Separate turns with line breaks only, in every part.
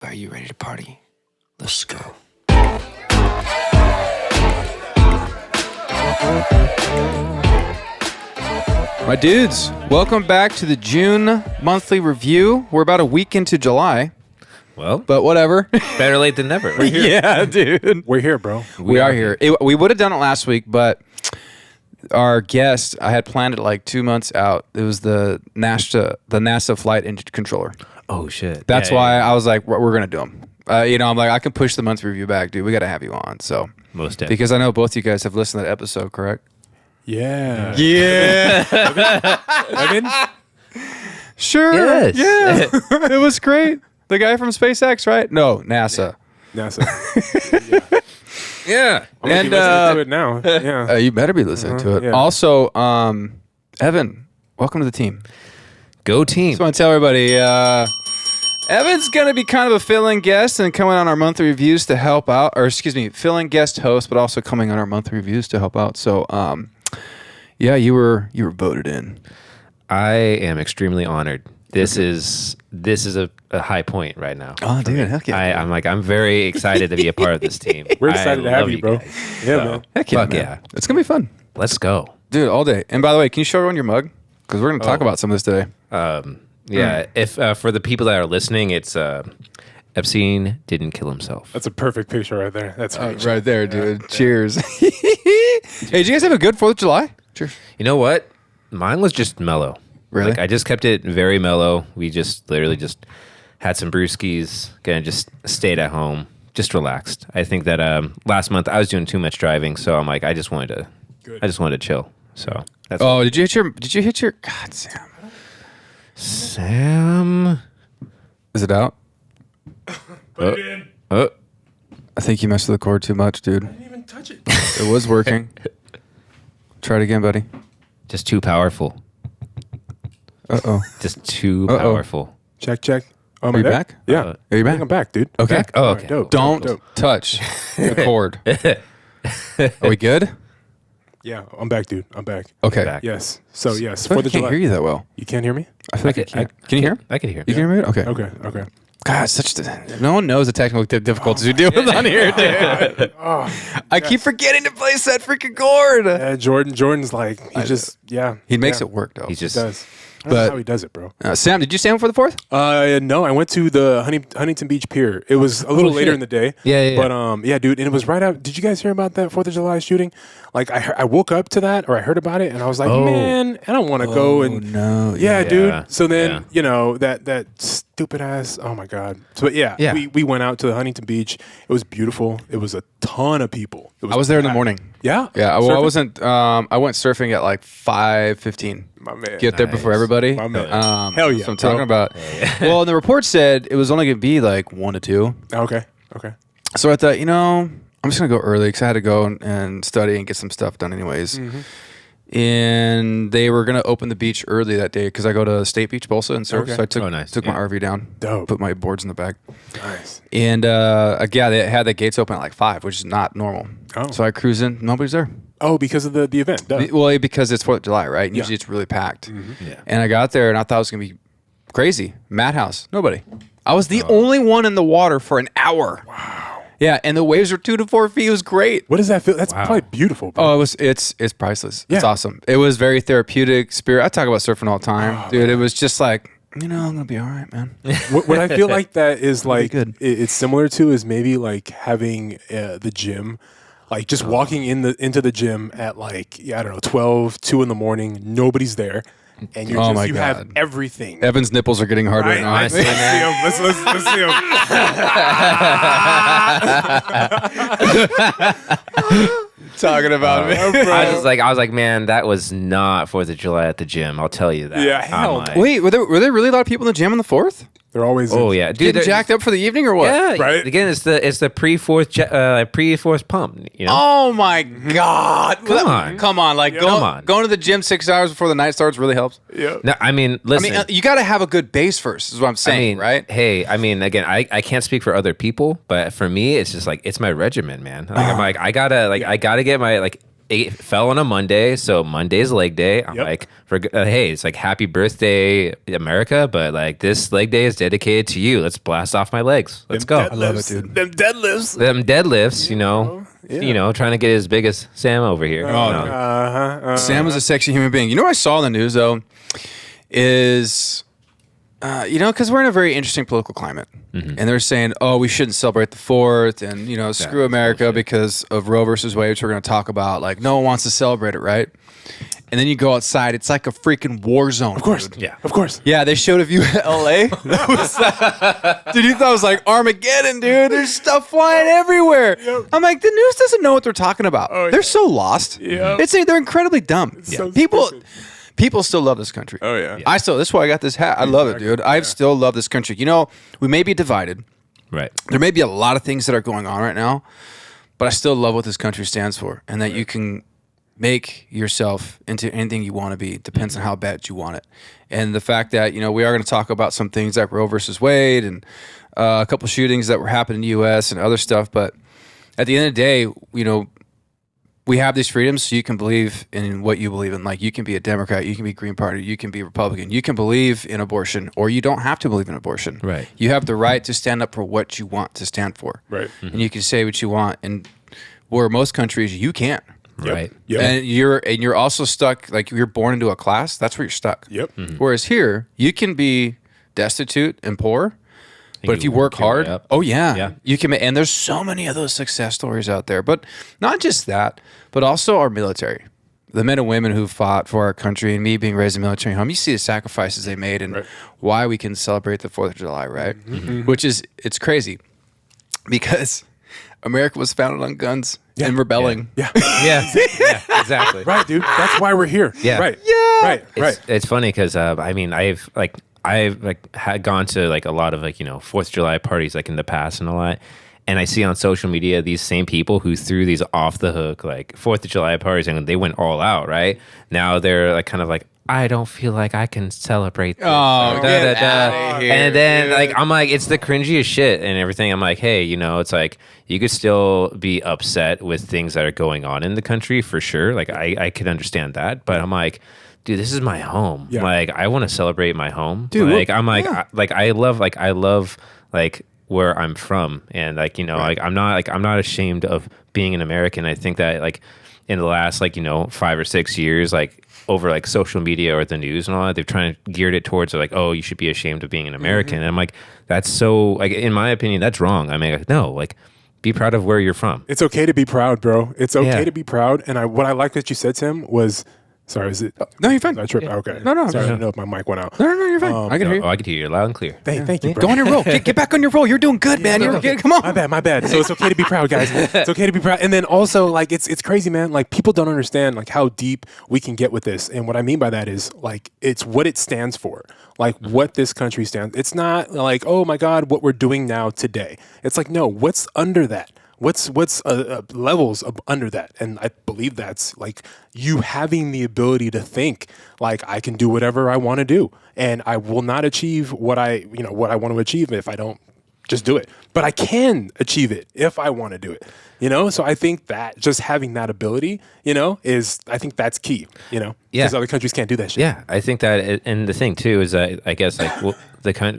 Are you ready to party? Let's go.
My dudes, welcome back to the June monthly review. We're about a week into July,
Well,
but whatever.
better late than never. Right?
Yeah, dude.
We're here, bro.
We are here. We would have done it last week, but our guest, I had planned it like 2 months out. It was the NASA flight engine controller.
Oh, shit.
That's why I was like, we're going to do them. I'm like, I can push the monthly review back, dude. We got to have you on. So
Most definitely.
because I know both you guys have listened to that episode, correct?
Yeah.
Yeah.
Evan?
Sure.
Yes.
Yeah. It was great. The guy from SpaceX, right? No, NASA.
NASA.
Yeah.
I'm
And,
listening to it now. Yeah.
You better be listening to it.
yeah.
Also, Evan, welcome to the team.
Go team.
Just want to tell everybody, Evan's going to be kind of a fill-in guest and coming on our monthly reviews to help out, or excuse me, fill-in guest host, but also coming on our monthly reviews to help out. So, yeah, you were voted in.
I am extremely honored. This is a high point right now.
Oh, dude, heck yeah.
I'm very excited to be a part of this team.
We're excited to have
love
you, bro.
guys.
Yeah, man.
Heck yeah,
Fuck
man.
yeah.
It's going to be fun.
Let's go.
Dude, all day. And by the way, can you show everyone your mug? Because we're going to talk about some of this today.
Yeah. If for the people that are listening, it's Epstein didn't kill himself.
That's a perfect picture right there. That's
Right there, dude. Cheers. Hey, did you guys have a good 4th of July? Cheers.
You know what? Mine was just mellow.
Really?
Like, I just kept it very mellow. We just literally just had some brewskis, kind of just stayed at home, just relaxed. I think that last month I was doing too much driving, so I'm like, I just wanted to chill. So that's
Oh, did you hit your God,
Sam.
Is it out?
Put it in.
Oh,
I think you messed with the cord too much, dude.
I didn't even touch it.
It was working. Try it again, buddy.
just too powerful.
Uh-oh.
Just too
Uh-oh.
powerful.
Check. Oh,
Are you back?
Yeah.
Are you
I
back?
think I'm back, dude.
Okay.
Back? Oh, okay.
Dope.
Don't
Dope.
touch the cord. Are we good?
Yeah, I'm back, dude. I'm back.
Okay.
Back.
Yes. So, yes.
I feel like
4th
I
of
can't
July.
hear you that well.
You can't hear me?
I feel like I can't. Can you hear?
I can hear.
You can hear me? Okay.
Okay.
God, no one knows the technical difficulties we deal with on here, dude. I keep forgetting to place that freaking cord.
Jordan's like,
He makes it work, though.
He's
He
just
does. I don't know
But-
how he does it, bro.
Sam, did you stay home for the 4th?
No, I went to the Huntington Beach Pier. It was a little later
shit.
in the day.
Yeah.
But yeah, dude, and it was right out. Did you guys hear about that 4th of July shooting? Like I woke up to that, or I heard about it, and I was like, man, I don't want to go. And
no.
yeah,
Yeah.
dude. So then
Yeah.
you know that stupid ass. Oh my god. So but yeah. We went out to the Huntington Beach. It was beautiful. It was a ton of people. It
I was there in the
packed.
morning.
Yeah.
Yeah, well, I
Surfing?
wasn't. I went surfing at like 5:15.
My man.
Get there before everybody.
My man.
That's
Hell yeah,
what I'm talking
bro.
about. Well, and the report said it was only going to be like 1 to 2.
Okay.
So I thought, I'm just going to go early because I had to go and study and get some stuff done anyways. And they were going to open the beach early that day because I go to State Beach, Bolsa, and surf.
Okay.
So I took,
Oh, nice.
took my
Yeah.
RV down,
Dope.
put my boards in the back.
Nice.
And yeah, they had the gates open at like 5, which is not normal.
Oh.
So I cruise in, nobody's there.
Oh, because of the event. Duh.
Well, because it's 4th of July, right? And
Yeah.
usually it's really packed.
Yeah.
And I got there and I thought it was going to be crazy. Madhouse. Nobody. I was the only one in the water for an hour. Wow. Yeah, and the waves were 2 to 4 feet. It was great.
What does that feel? That's probably beautiful, bro.
Oh, it's priceless. It's
Yeah.
awesome. It was very therapeutic spirit. I talk about surfing all the time, dude. It was just like, I'm gonna be all right, man.
What I feel like that is like
good.
it's similar to is maybe like having the gym, like just walking into the gym at like I don't know 2 in the morning, nobody's there, and you're
Oh my
you have
God.
everything.
Evan's nipples are getting harder
Right?
now.
Let's see him. Let's see him.
Talking about me.
I was like, man, that was not 4th of July at the gym. I'll tell you that.
Yeah,
I'm
hell
like,
Wait, were there really a lot of people in the gym on the 4th?
They're always
Oh yeah, dude.
Getting jacked up for the evening or what?
Yeah,
Right?
Again, it's the pre-4th pump. You know.
Oh my God!
Come on.
Like
Come on.
going to the gym 6 hours before the night starts really helps.
Yeah.
No, I mean, listen.
I mean, you got to have a good base first. Is what I'm saying, right?
Hey, I mean, again, I can't speak for other people, but for me, it's just like it's my regimen, man. Like, I'm like I gotta get my like. it fell on a Monday, so Monday's leg day. I'm like, hey, it's like happy birthday, America, but like this leg day is dedicated to you. Let's blast off my legs. Let's go.
I love it, dude. Them
deadlifts, you know, trying to get as big as Sam over here.
Sam was a sexy human being. You know what I saw in the news though is, because we're in a very interesting political climate, and they're saying, "Oh, we shouldn't celebrate the 4th," and screw America because of Roe versus Wade, which we're going to talk about. Like, no one wants to celebrate it, right? And then you go outside, it's like a freaking war zone.
Of course,
dude.
yeah, of course.
Yeah, they showed a view of LA. Dude, you thought it was like Armageddon, dude. There's stuff flying everywhere. Yep. I'm like, the news doesn't know what they're talking about. They're so lost.
Yeah,
they're incredibly dumb.
So
People still love this country.
Oh yeah.
That's why I got this hat. I love it, dude. I still love this country. We may be divided.
Right.
There may be a lot of things that are going on right now, but I still love what this country stands for, and that you can make yourself into anything you want to be. Depends on how bad you want it. And the fact that, we are going to talk about some things like Roe versus Wade and a couple shootings that were happening in the U.S. and other stuff. But at the end of the day, we have these freedoms so you can believe in what you believe in. Like, you can be a Democrat, you can be Green Party, you can be Republican, you can believe in abortion, or you don't have to believe in abortion.
Right.
You have the right to stand up for what you want to stand for.
Right.
And you can say what you want. And where most countries, you can't.
Right.
Yep.
And you're also stuck, like you're born into a class, that's where you're stuck.
Yep.
Whereas here, you can be destitute and poor, but if you work hard, you can. And there's so many of those success stories out there. But not just that, but also our military, the men and women who fought for our country. And me being raised in a military home, you see the sacrifices they made and why we can celebrate the 4th of July, right? Which is, it's crazy because America was founded on guns and rebelling.
Yeah.
Exactly.
Right, dude. That's why we're here.
Yeah.
Right.
Yeah.
Right.
It's funny because I've had gone to like a lot of 4th of July parties like in the past and a lot. And I see on social media these same people who threw these off the hook like 4th of July parties and they went all out, right? Now they're like kind of like, I don't feel like I can celebrate this.
Get outta here,
and then
dude.
like I'm like, it's the cringiest shit and everything. I'm like, hey, it's like you could still be upset with things that are going on in the country for sure. Like I could understand that, but I'm like, dude, this is my home.
Yeah.
Like I want to celebrate my home.
Dude,
like I'm like, I love where I'm from, and like I'm not ashamed of being an American. I think that like in the last 5 or 6 years, like over like social media or the news and all that, they've trying to geared it towards like, oh, you should be ashamed of being an American. And I'm like, that's so like in my opinion, that's wrong. I mean, like, no, like be proud of where you're from.
It's okay to be proud, bro. It's okay to be proud. And what I like that you said, Tim, was. Sorry, is it?
No, you're fine.
I tripped. Okay.
No.
Sorry, I didn't know if my mic went out.
No, you're fine. I can hear you.
Oh, I can hear you loud and clear.
Thank you, bro.
Go on your roll. Get back on your roll. You're doing good, man. Come on.
My bad. So it's okay to be proud, guys. It's okay to be proud. And then also, like, it's crazy, man. Like, people don't understand, like, how deep we can get with this. And what I mean by that is, like, it's what it stands for. Like, what this country stands. It's not like, oh, my God, what we're doing now today. It's like, no, what's under that? What's levels under that? And I believe that's like you having the ability to think like I can do whatever I want to do, and I will not achieve what I want to achieve if I don't just do it. But I can achieve it if I want to do it. So I think that just having that ability, I think that's key. Because other countries can't do that shit.
Yeah, I think that, and the thing too is that I guess like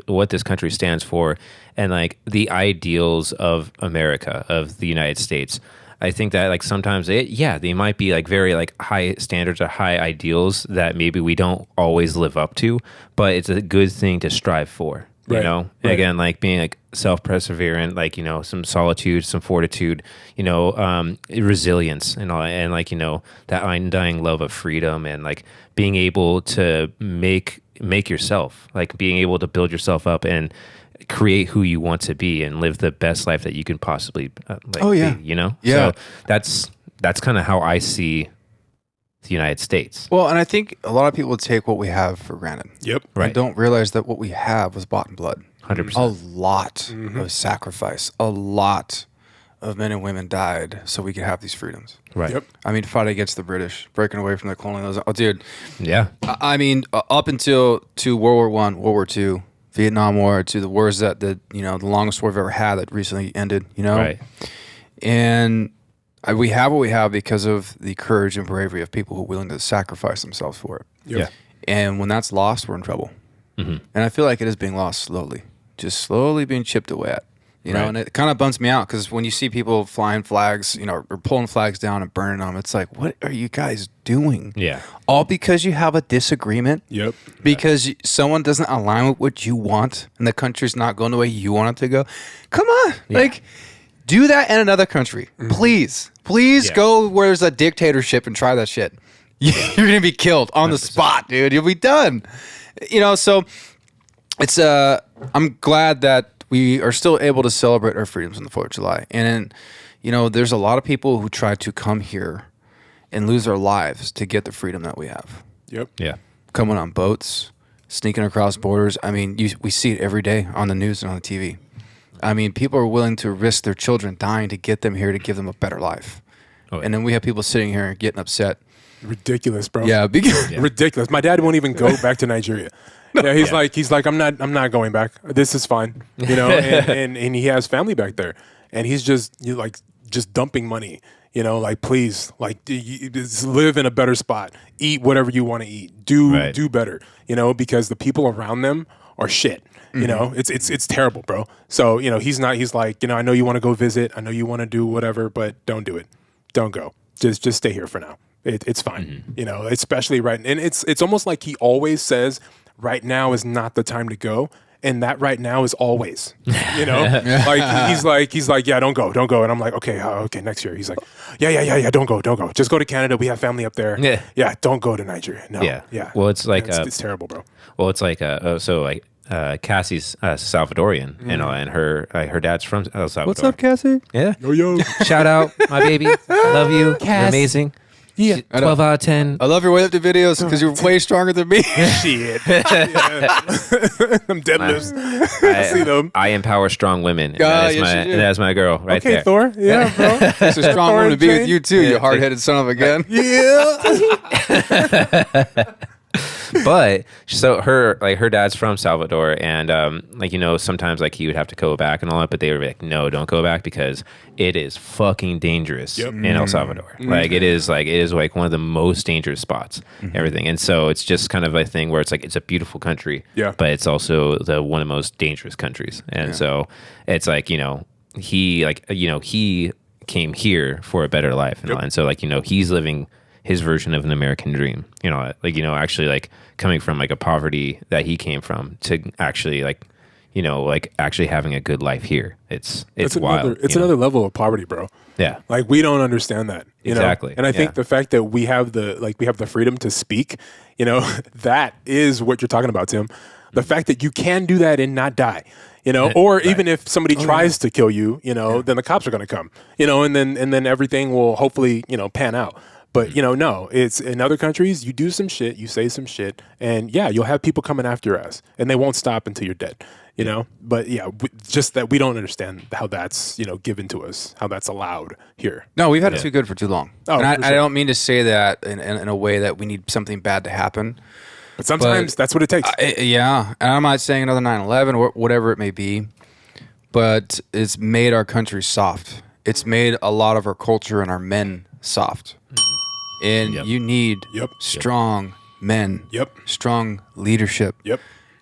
what this country stands for, and like the ideals of America, of the United States. I think that like sometimes they might be like very like high standards or high ideals that maybe we don't always live up to, but it's a good thing to strive for. Right. Again, like being like self-perseverant, like, some solitude, some fortitude, resilience and all, and like, that undying love of freedom and like being able to make yourself, like being able to build yourself up and create who you want to be and live the best life that you can possibly be, So that's kind of how I see the United States.
Well, and I think a lot of people take what we have for granted.
Yep.
Right.
And don't realize that what we have was bought in blood.
100%.
A lot of sacrifice. A lot of men and women died so we could have these freedoms.
Right.
Yep.
I mean, fight against the British, breaking away from the colonialism. Oh, dude.
Yeah.
I mean, up until to World War I, World War II, Vietnam War, to the wars that the longest war we've ever had that recently ended.
Right.
And We have what we have because of the courage and bravery of people who are willing to sacrifice themselves for it.
Yep.
Yeah.
And when that's lost, we're in trouble. And I feel like it is being lost slowly, just slowly being chipped away at. You know,
Right.
and it kind of bums me out because when you see people flying flags, you know, or pulling flags down and burning them, it's like, what are you guys doing?
Yeah.
All because you have a disagreement?
Yep.
Because someone doesn't align with what you want and the country's not going the way you want it to go? Come on. Like, do that in another country. Please. Please
Yeah.
go where there's a dictatorship and try that shit. You're going to be killed on the spot, dude. You'll be done. You know, so it's I'm glad that we are still able to celebrate our freedoms on the 4th of July. And, you know, there's a lot of people who try to come here and lose their lives to get the freedom that we have.
Yep.
Yeah.
Coming on boats, sneaking across borders. I mean, we see it every day on the news and on the TV. I mean, people are willing to risk their children dying to get them here to give them a better life.
Oh, yeah.
And then we have people sitting here getting upset.
Ridiculous, bro.
Yeah, because
Ridiculous. My dad won't even go back to Nigeria. Yeah, he's like, I'm not going back. This is fine, you know. And he has family back there, and he's just just dumping money, you know. Like, please, like, just live in a better spot, eat whatever you want to eat, do better, you know, because the people around them are shit. You know, it's terrible, bro. So, you know, he's like, you know, I know you want to go visit, I know you want to do whatever, but don't do it. Don't go. Just stay here for now. It's fine, you know, especially right. And it's almost like he always says, right now is not the time to go. And that right now is always, you know, like he's like, yeah, don't go. And I'm like, okay, next year. He's like, yeah, don't go. Just go to Canada. We have family up there. Yeah, don't go to Nigeria. No, yeah.
Well, it's like
it's terrible, bro.
Well, it's like so like Cassie's Salvadorian, you know, and her dad's from El Salvador.
what's up, Cassie?
Yeah.
Yo.
Shout out, my baby. I love you. You're amazing.
Yeah.
12 out of 10.
I love your weightlifting videos because you're way stronger than me.
Shit. Them deadlifts. I see them.
I empower strong women. And
yes, you do.
that's my girl right
Okay,
there.
Thor. Yeah, bro.
It's a strong woman to be with you too, you
Yeah.
hard-headed son of a gun.
Yeah.
But so her dad's from Salvador, and like, you know, sometimes like he would have to go back and all that, but they were like, no, don't go back because it is fucking dangerous in El Salvador. Like it is like one of the most dangerous spots, everything. And so it's just kind of a thing where it's like it's a beautiful country, but it's also one of the most dangerous countries. And so it's like, you know, he came here for a better life, and so like, you know, he's living his version of an American dream, you know, like, you know, actually like coming from like a poverty that he came from to actually like, you know, like actually having a good life here. It's wild.
It's another level of poverty, bro.
Yeah.
Like we don't understand that. You
Exactly.
know? And I think the fact that we have the freedom to speak, you know, that is what you're talking about, Tim. The fact that you can do that and not die, you know, or even if somebody tries to kill you, you know, then the cops are going to come, you know, and then everything will hopefully, you know, pan out. But, you know, no, it's in other countries, you do some shit, you say some shit, and yeah, you'll have people coming after your ass, and they won't stop until you're dead, you know? But yeah, just that we don't understand how that's, you know, given to us, how that's allowed here.
No, we've had it too good for too long.
Oh,
and
for
I
sure.
don't mean to say that in a way that we need something bad to happen.
But sometimes that's what it takes.
Yeah, and I'm not saying another 9/11 or whatever it may be, but it's made our country soft. It's made a lot of our culture and our men soft. And you need strong men, strong leadership.
Yep.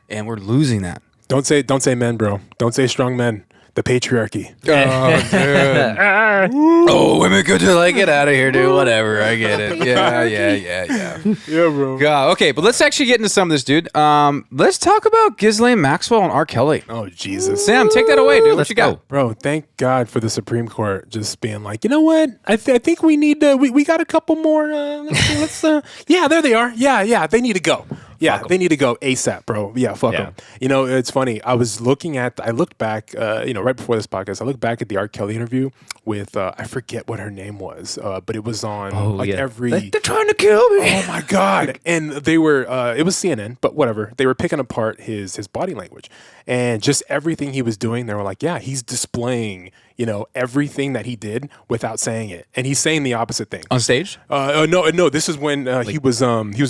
And we're losing that.
Don't say men, bro. Don't say strong men. The patriarchy.
Oh, dude. Oh, women could just like, get out of here, dude. Whatever. I get it. Yeah.
Yeah, bro.
God. Okay, but let's actually get into some of this, dude. Let's talk about Ghislaine Maxwell and R. Kelly.
Oh, Jesus.
Sam, take that away, dude. What you got?
Bro, thank God for the Supreme Court just being like, you know what? I think we need to, we got a couple more. Yeah, there they are. Yeah, they need to go. Yeah, they need to go ASAP, bro. Yeah, fuck them. You know, it's funny. I looked back, you know, right before this podcast, I looked back at the R. Kelly interview with, I forget what her name was, but it was on every...
They're trying to kill me.
Oh, my God. And they were, it was CNN, but whatever. They were picking apart his body language and just everything he was doing. They were like, yeah, he's displaying, you know, everything that he did without saying it. And he's saying the opposite thing.
On stage?
No, this is when he was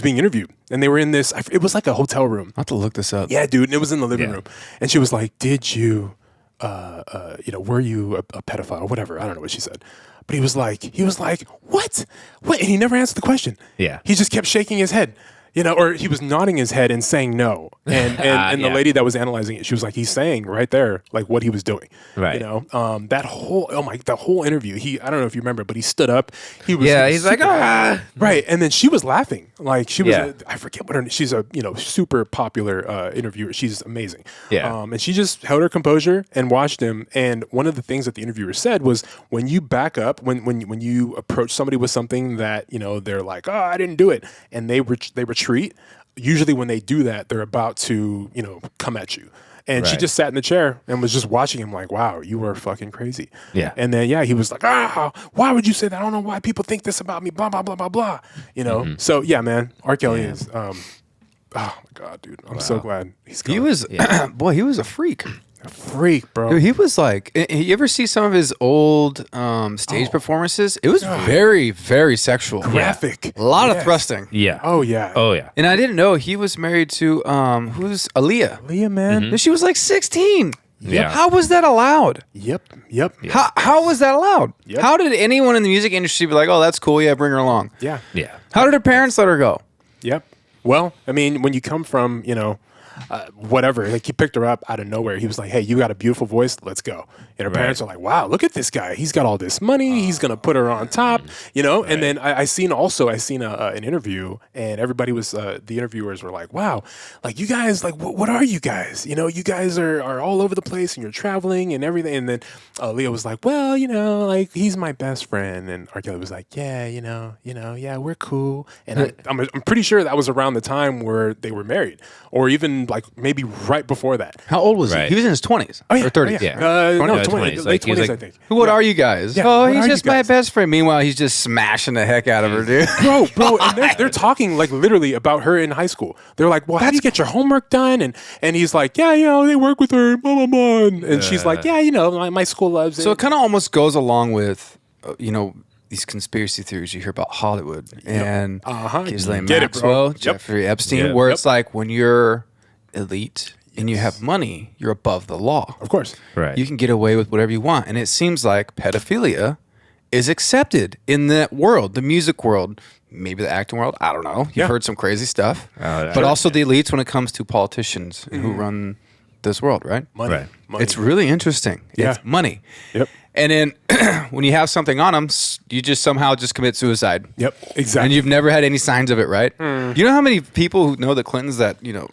being interviewed and they were in this, it was like a hotel room.
I'll have to look this up.
Yeah, dude. And it was in the living room. And she was like, did you were you a pedophile or whatever? I don't know what she said. But he was like, what? And he never answered the question.
Yeah.
He just kept shaking his head, or he was nodding his head and saying no. And the lady that was analyzing it, she was like, he's saying right there, like what he was doing.
Right.
The whole interview, I don't know if you remember, but he stood up.
He's like, ah.
Right. And then she was laughing. Like she was, I forget what she's a, super popular interviewer. She's amazing.
Yeah.
And she just held her composure and watched him. And one of the things that the interviewer said was, when you back up, when you approach somebody with something that, they're like, oh, I didn't do it. And they retreat. Usually when they do that, they're about to, come at you. And she just sat in the chair and was just watching him like, wow, you were fucking crazy.
Yeah.
And then, he was like, why would you say that? I don't know why people think this about me, blah, blah, blah, blah, blah. So, yeah, man, R. Kelly is, oh, my God, dude. I'm so glad he's gone.
He was, boy, he was a freak.
A freak, bro.
Dude, he was like, you ever see some of his old stage performances? It was very, very sexual.
Graphic.
A lot of thrusting.
Yeah.
Oh, yeah.
Oh, yeah.
And I didn't know he was married to, who's Aaliyah?
Aaliyah, man.
And she was like 16.
Yeah.
How was that allowed?
Yep.
How was that allowed?
Yep.
How did anyone in the music industry be like, oh, that's cool, yeah, bring her along?
Yeah.
Yeah.
How did her parents let her go?
Yep. Well, I mean, when you come from, whatever, like he picked her up out of nowhere. He was like, hey, you got a beautiful voice. Let's go. And her parents are like, wow, look at this guy. He's got all this money. He's going to put her on top, And then I seen an interview, and everybody was, the interviewers were like, wow, like you guys, like, what are you guys? You guys are all over the place and you're traveling and everything. And then Leo was like, well, like he's my best friend. And R. Kelly was like, yeah, yeah, we're cool. And I'm pretty sure that was around the time where they were married, or even like maybe right before that.
How old was
Right.
he? He was in his 20s
Oh, yeah.
or 30s.
Oh, yeah.
No,
20s,
20s.
late
Like, he was
20s,
like-
I think.
What are you guys?
Yeah,
Oh,
what
he's
are
just
you
my
guys?
best friend. Meanwhile, he's just smashing the heck out of her, dude.
Bro, and they're talking like literally about her in high school. They're like, well, how do you get your homework done? And he's like, yeah, they work with her, blah, blah, blah. And she's like, yeah, my school loves it.
So it kind of almost goes along with, these conspiracy theories you hear about Hollywood and Ghislaine
Get it, bro.
Maxwell,
Yep.
Jeffrey Epstein,
Yep.
where it's like when you're elite and you have money, you're above the law.
Of course.
Right.
You can get away with whatever you want. And it seems like pedophilia is accepted in that world, the music world, maybe the acting world. I don't know. You've heard some crazy stuff. But also the elites when it comes to politicians who run this world, right?
Money.
Right.
Money.
It's really interesting.
Yeah.
It's money.
Yep.
And then when you have something on them, you just somehow just commit suicide.
Yep. Exactly.
And you've never had any signs of it, right? You know how many people who know the Clintons that, don't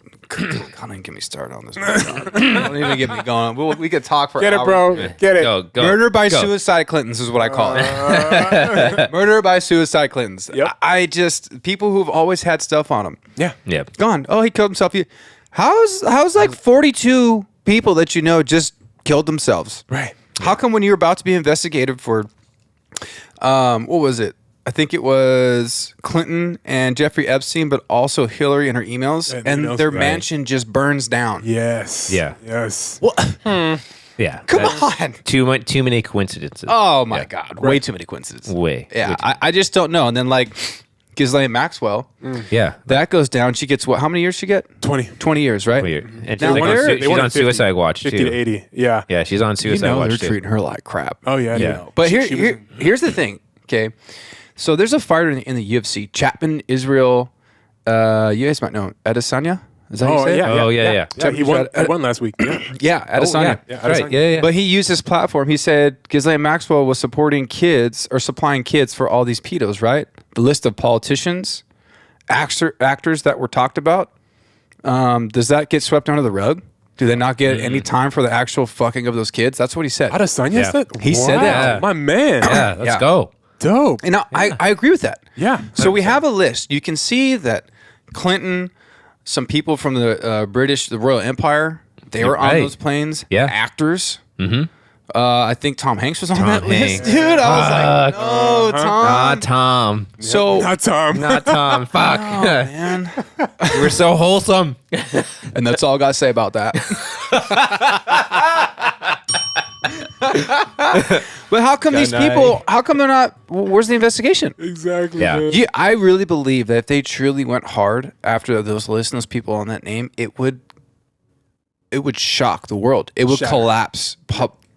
even get me started on this. Don't even get me going. We could talk for
Get it,
hours.
bro. Get it.
Go.
Murder by
Go.
suicide Clintons is what I call it. Murder by suicide Clintons.
Yep.
I just, people who've always had stuff on them.
Yeah.
Yeah.
Gone. Oh, he killed himself. How's like 42 people that just killed themselves?
Right.
How come when you're about to be investigated for, what was it? I think it was Clinton and Jeffrey Epstein, but also Hillary and her emails, and
emails,
their
right.
mansion just burns down.
Yes.
Yeah.
Yes.
Yeah.
Come
That's
on.
Too many coincidences.
Oh my God. Way too many coincidences.
Way.
Yeah.
Way too-
I just don't know. And then like Ghislaine Maxwell,
yeah.
that goes down. She gets what? How many years she get?
20.
20 years, right?
Weird. And
Now,
she's,
they
she's on Suicide Watch,
50
too.
to 80. Yeah.
Yeah, she's on
You
Suicide
know
Watch,
they're
too.
treating her like crap.
Oh, yeah.
Yeah.
No.
But
She was-
here's the thing, okay? So there's a fighter in the UFC, Chapman Israel. You guys might know Adesanya. Is that how you
Oh,
say it?
yeah.
Oh, yeah.
Yeah, he won last week. Yeah.
Yeah, Adesanya.
Yeah,
Right.
Adesanya.
Yeah.
But he used his platform. He said Ghislaine Maxwell was supporting kids or supplying kids for all these pedos, right? The list of politicians, actors that were talked about. Does that get swept under the rug? Do they not get any time for the actual fucking of those kids? That's what he said.
Adesanya
Yeah.
said?
He said
Wow,
that.
My man.
Yeah, let's
Yeah.
go.
Dope.
And I agree with that.
Yeah.
So we have a list. You can see that Clinton, some people from the Royal Empire, they were on
Right.
those planes.
Yeah.
Actors. Mm-hmm. I think Tom Hanks was on that
Hanks.
list. Dude, I was like, no, Tom.
Not Tom.
So,
Not Tom.
Not Tom. Fuck.
oh, man.
We're so wholesome.
And that's all I got to say about that. But how come these people, how come they're not, where's the investigation?
Exactly.
Yeah.
man.
Yeah, I really believe that if they truly went hard after those lists and those people on that name, it would it would shock the world. It would
Shatter.
collapse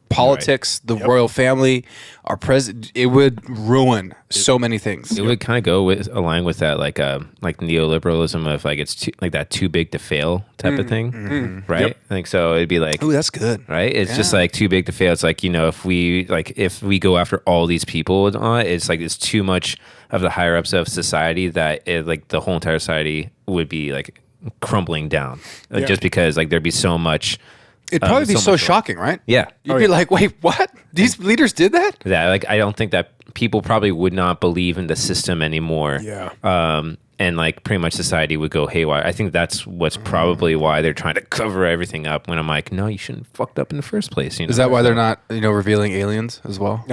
politics, the royal family, our president. It would ruin so many things.
It would kind of go with align with that like neoliberalism of like it's too, like that too big to fail type of thing, right?
Yep.
I think so. It'd be like,
Ooh, that's good.
right? It's just like too big to fail. It's like, if we go after all these people, it's like it's too much of the higher ups of society that like the whole entire society would be like crumbling down, just because like there'd be so much.
It'd probably be so
much
shocking, right?
Yeah.
You'd be like, wait, what? These leaders did that?
That like I don't think that people probably would not believe in the system anymore.
Yeah.
And like pretty much society would go haywire. I think that's what's probably why they're trying to cover everything up. When I'm like, no, you shouldn't have fucked up in the first place.
Is that why they're not, revealing aliens as well?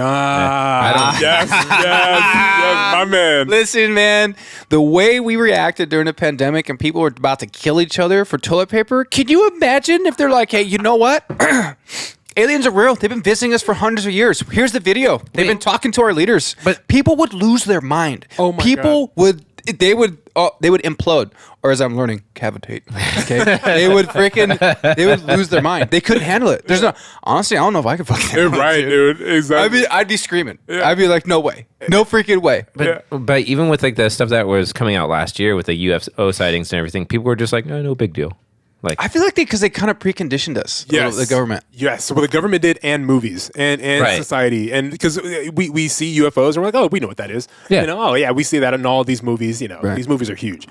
Yes, my man.
Listen, man, the way we reacted during the pandemic and people were about to kill each other for toilet paper, can you imagine if they're like, hey, you know what? Aliens are real. They've been visiting us for hundreds of years. Here's the video. They've been talking to our leaders. But people would lose their mind.
Oh my
people would implode, or as I'm learning, cavitate. Okay, they would lose their mind. They couldn't handle it. Honestly, I don't know if I could fucking handle
Right,
it,
dude. Exactly.
I'd be screaming. I'd be like, no way, no freaking way.
But even with like the stuff that was coming out last year with the UFO sightings and everything, people were just like, no big deal. Like
I feel like because they kind of preconditioned us.
Yes.
The government.
Yes. Well, the government did, and movies, and
Right.
society, and because we see UFOs, and we're like, oh, we know what that is.
Yeah.
Oh yeah, we see that in all these movies.
Right.
These movies are huge.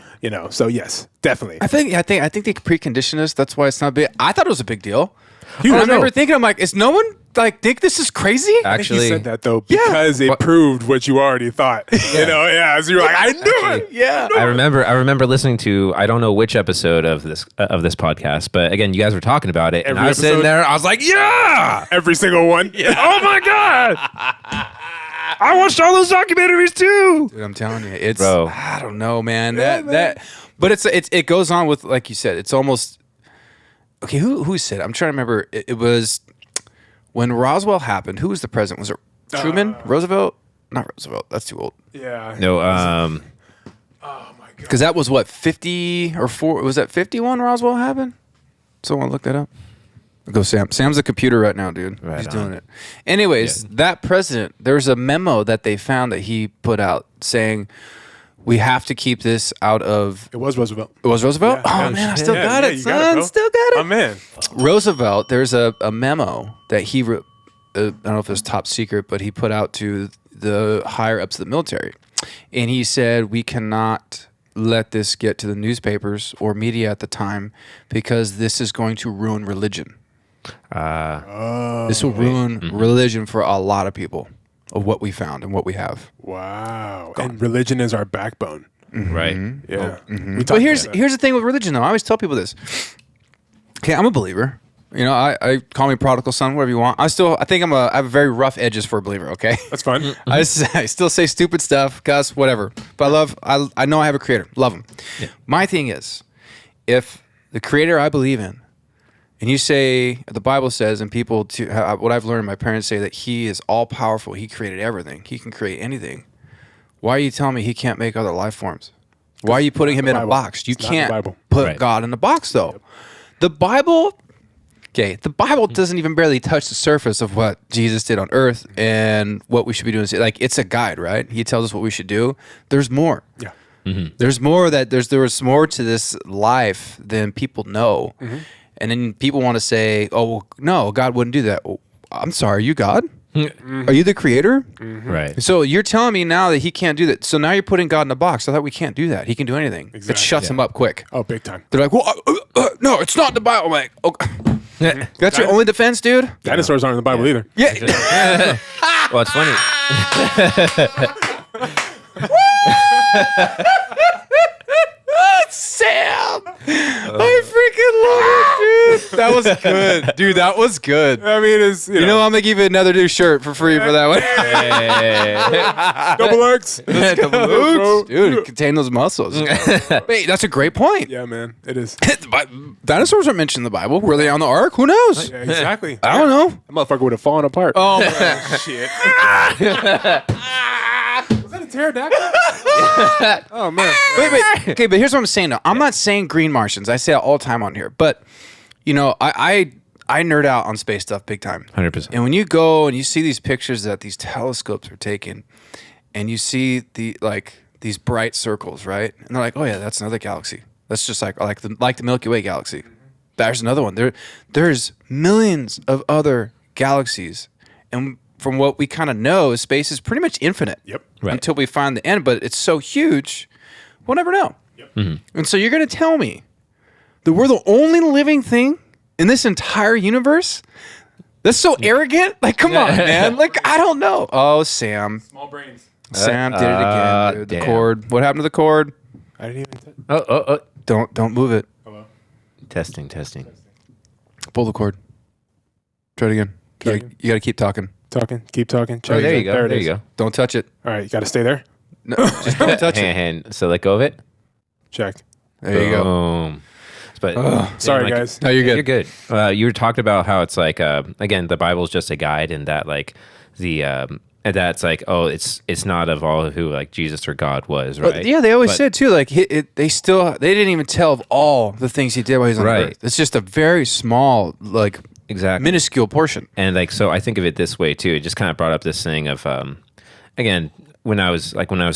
So yes, definitely.
I think they preconditioned us. That's why it's not big. I thought it was a big deal.
Huge.
I remember thinking, I'm like, is no one like think this is crazy?
I think
actually
you said that though because it proved what you already thought. So you're like, I knew it.
Yeah.
I remember listening to I don't know which episode of this podcast, but again, you guys were talking about it, and
Every
I was sitting
episode?
there. I was like, yeah,
Every single one.
oh my god, I watched all those documentaries too.
Dude, I'm telling you, it's
Bro.
I don't know, man. But it goes on with, like you said, it's almost okay. Who said it? I'm trying to remember. It was when Roswell happened. Who was the president? Was it Truman? Roosevelt? Not Roosevelt. That's too old.
Yeah.
No,
Oh my god.
Because that was what 50 or 4? Was that 51? Roswell happened. Someone look that up. Go Sam. Sam's the computer right now, dude.
Right
He's
on.
doing it. Anyways, that president, there's a memo that they found that he put out saying we have to keep this out of.
It was Roosevelt.
It was Roosevelt?
Yeah.
Oh, man, I still got it,
you
son.
bro.
Still got it.
Oh man.
Roosevelt, there's a memo that he wrote. I don't know if it was top secret, but he put out to the higher ups of the military. And he said, we cannot let this get to the newspapers or media at the time because this is going to ruin religion. This will ruin religion for a lot of people of what we found and what we have.
Wow. And religion is our backbone.
right.
Yeah.
But here's the thing with religion, though. I always tell people this. Okay, I'm a believer. I call me prodigal son, whatever you want. I think I have very rough edges for a believer. Okay,
That's fun.
I still say stupid stuff, cuss, whatever. But I know I have a creator. Love him.
Yeah.
My thing is, if the creator I believe in, and you say the Bible says, and people what I've learned, my parents say that He is all powerful. He created everything. He can create anything. Why are you telling me He can't make other life forms? Why are you putting Him in a
Bible.
box? You
It's not the
can't
Bible.
put
Right.
God in a box, though. The Bible. Okay, the Bible doesn't even barely touch the surface of what Jesus did on earth and what we should be doing. Like, it's a guide, right? He tells us what we should do. There's more.
Yeah.
There's more there was more to this life than people know. And then people want to say, oh, well, no, God wouldn't do that. Well, I'm sorry, are you God? Are you the creator?
Right.
So you're telling me now that He can't do that. So now you're putting God in a box. I thought we can't do that. He can do anything. It
Exactly.
shuts Him up quick.
Oh, big time.
They're like, well, no, it's not in the Bible. I'm like, okay. That's your only defense, dude?
Dinosaurs aren't in the Bible either.
Yeah.
Well, it's funny.
Sam! I freaking love it, dude. That was good. Dude, that was good.
I mean, it's,
You know, I'm going to give you another new shirt for free for that one.
double X.
Oops. Dude, contain those muscles. Wait, that's a great point.
Yeah, man. It is.
Dinosaurs aren't mentioned in the Bible. Were they on the ark? Who knows?
Yeah, exactly.
I don't know.
That motherfucker would have fallen apart.
Oh,
shit. Was that a pterodactyl? Oh, man.
wait. Okay, but here's what I'm saying, though. I'm not saying green Martians. I say it all the time on here. But, you know, I nerd out on space stuff big time.
100%.
And when you go and you see these pictures that these telescopes are taking, and you see these bright circles, right? And they're like, oh yeah, that's another galaxy. That's just like the Milky Way galaxy. There's another one. There's millions of other galaxies, and from what we kind of know, space is pretty much infinite.
Yep.
Right.
Until we find the end, but it's so huge, we'll never know.
Yep.
And so you're going to tell me that we're the only living thing in this entire universe? That's so arrogant. Like, come on, man. Like, I don't know. Oh, Sam.
Small brains.
Sam did it again. Dude. The
damn.
cord. What happened to the cord?
I didn't even.
Oh.
Don't move it.
Hello.
Testing.
Pull the cord. Try it again.
Try
You
again.
gotta keep talking.
Keep talking.
Oh,
Check
there
it.
you go.
There it
There
is.
you go.
Don't touch it.
All right, you got to stay there.
No, just don't touch it.
Hand. So let go of it.
Check.
There you go.
Boom. But
Sorry,
like,
guys.
No, you're good.
You're good. You were talking about how it's like again, the Bible's just a guide, and that like the and that's like it's not of all who like Jesus or God was, right?
But yeah, they always
But-
said too. Like they didn't even tell of all the things he did while he was on
Right.
Earth. It's just a very small, like
exactly.
minuscule portion.
And like, so I think of it this way too. It just kind of brought up this thing of, again, when I was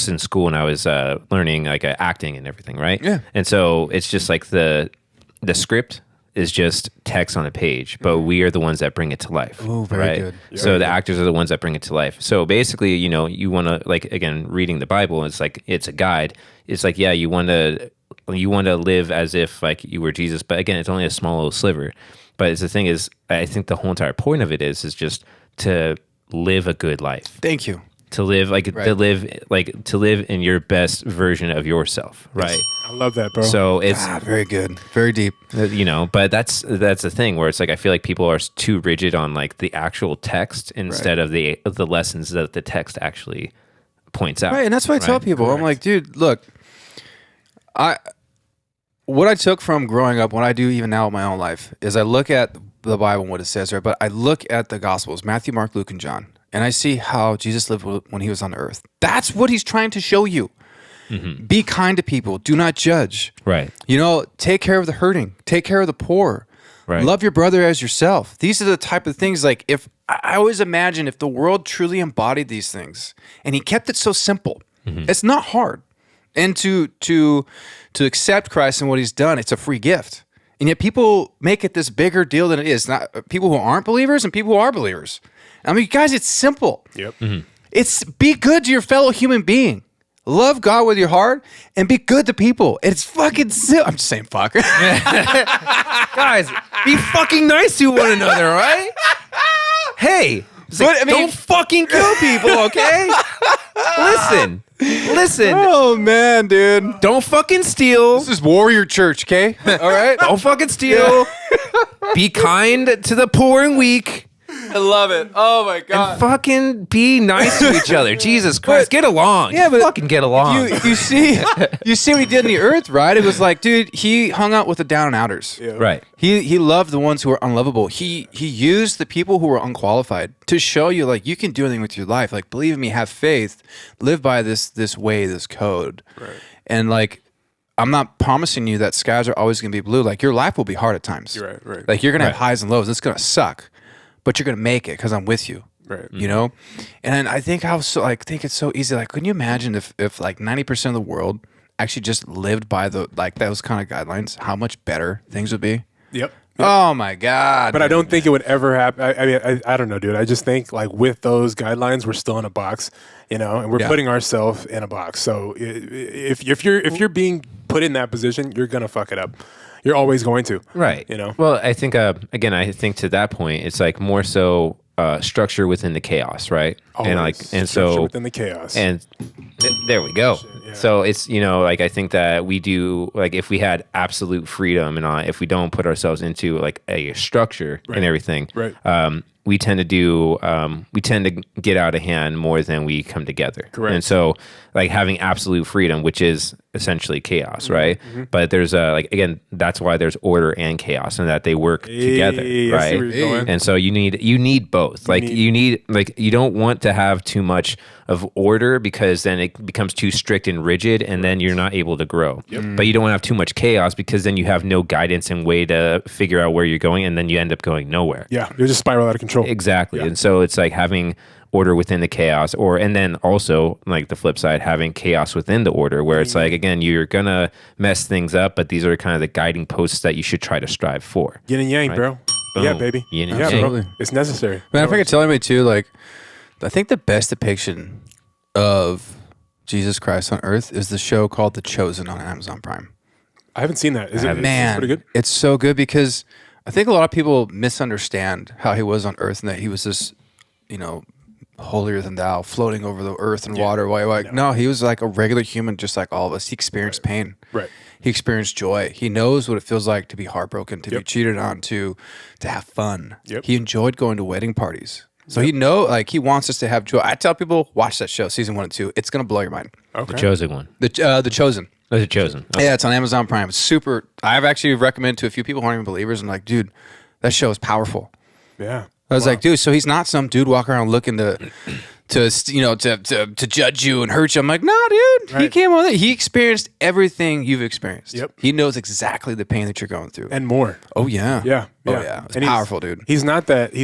in school and I was learning like acting and everything, right?
Yeah.
And so it's just like the script is just text on a page, but we are the ones that bring it to life.
Ooh, very
right?
good.
So the actors are the ones that bring it to life. So basically, you know, you want to like, again, reading the Bible, it's like, it's a guide. It's like, yeah, you want to live as if like you were Jesus, but again, it's only a small little sliver. But it's the thing is, I think the whole entire point of it is just to live a good life,
Thank you.
to live to live in your best version of yourself, right?
I love that, bro.
So it's
Very good. Very deep.
you know, but that's the thing where it's like I feel like people are too rigid on like the actual text instead of the lessons that the text actually points out.
Right, and that's what I tell
right?
people. I'm like, dude, look, what I took from growing up, what I do even now in my own life, is I look at the Bible and what it says, right? But I look at the Gospels, Matthew, Mark, Luke, and John, and I see how Jesus lived when he was on the earth. That's what he's trying to show you. Be kind to people. Do not judge.
Right.
You know, take care of the hurting. Take care of the poor.
Right.
Love your brother as yourself. These are the type of things, like, if I always imagine if the world truly embodied these things and he kept it so simple, it's not hard. And to accept Christ and what he's done, it's a free gift. And yet people make it this bigger deal than it is. Not people who aren't believers and people who are believers. I mean, guys, it's simple.
Yep.
It's be good to your fellow human being. Love God with your heart and be good to people. It's fucking simple. I'm just saying fuck.
Guys, be fucking nice to one another, right? Hey,
But, I mean-
don't fucking kill people, okay? Listen.
Oh, man, dude.
Don't fucking steal.
This is Warrior Church, okay? All right?
Don't fucking steal. Be kind to the poor and weak.
I love it. Oh, my God.
And fucking be nice to each other. Jesus Christ, get along.
Yeah, but
fucking get along.
You see what he did in the earth, right? It was like, dude, he hung out with the down and outers.
Yeah.
Right.
He loved the ones who were unlovable. He used the people who were unqualified to show you, like, you can do anything with your life. Like, believe in me, have faith, live by this way, this code.
Right.
And like, I'm not promising you that skies are always going to be blue. Like, your life will be hard at times.
You're right.
Like, you're going to have
Right.
highs and lows. It's going to suck, but you're going to make it because I'm with you.
Right.
You know? And I think it's so easy. Like, couldn't you imagine if like 90% of the world actually just lived by those kind of guidelines, how much better things would be?
Yep.
Oh my God.
But I don't think it would ever happen. I mean, I don't know, dude. I just think like with those guidelines, we're still in a box, you know, and we're
Yeah.
putting ourselves in a box. So if you're being put in that position, you're gonna fuck it up. You're always going to.
Right.
You know?
Well, I think again, I think to that point, it's like more so structure within the chaos, right?
Always structure
so
within the chaos.
and there we go.
yeah.
So it's, you know, like I think that we do, like if we had absolute freedom and if we don't put ourselves into like a structure and everything,
Right.
we tend to get out of hand more than we come together.
Correct.
And so like having absolute freedom, which is essentially chaos, right? But there's like, again, that's why there's order and chaos, and that they work together,
I see
right?
where you're going.
And so you need both. You don't want to have too much of order, because then it becomes too strict and rigid, and then you're not able to grow. But you don't want to have too much chaos, because then you have no guidance and way to figure out where you're going, and then you end up going nowhere.
Yeah, you're just spiral out of control.
Exactly.
Yeah.
And so it's like having order within the chaos, and then also like the flip side, having chaos within the order, where it's like, again, you're gonna mess things up, but these are kind of the guiding posts that you should try to strive for.
Yin and yang,
Right.
bro.
Boom.
Yeah, baby.
Yin and
yeah,
yang.
bro. It's necessary.
Man, if I could tell anybody too, like, I think the best depiction of Jesus Christ on earth is the show called The Chosen on Amazon Prime.
I haven't seen that. Is it
Man,
pretty good?
it's so good, because I think a lot of people misunderstand how he was on earth, and that he was this, holier than thou, floating over the earth and water. No, he was like a regular human, just like all of us. He experienced pain.
Right.
He experienced joy. He knows what it feels like to be heartbroken, to be cheated on, to have fun.
Yep.
He enjoyed going to wedding parties. So he wants us to have joy. I tell people, watch that show, season 1 and 2. It's gonna blow your mind.
Okay.
The chosen one.
The Chosen.
Oh, the chosen. Okay.
Yeah, it's on Amazon Prime. It's super. I've actually recommended to a few people who aren't even believers, and like, dude, that show is powerful.
Yeah.
I was like, dude, so he's not some dude walking around looking to judge you and hurt you. I'm like, nah, dude. He
Right.
came on it. He experienced everything you've experienced.
Yep.
He knows exactly the pain that you're going through.
And more.
Oh yeah.
Yeah.
Oh yeah. It's
And
powerful, dude.
He's not that,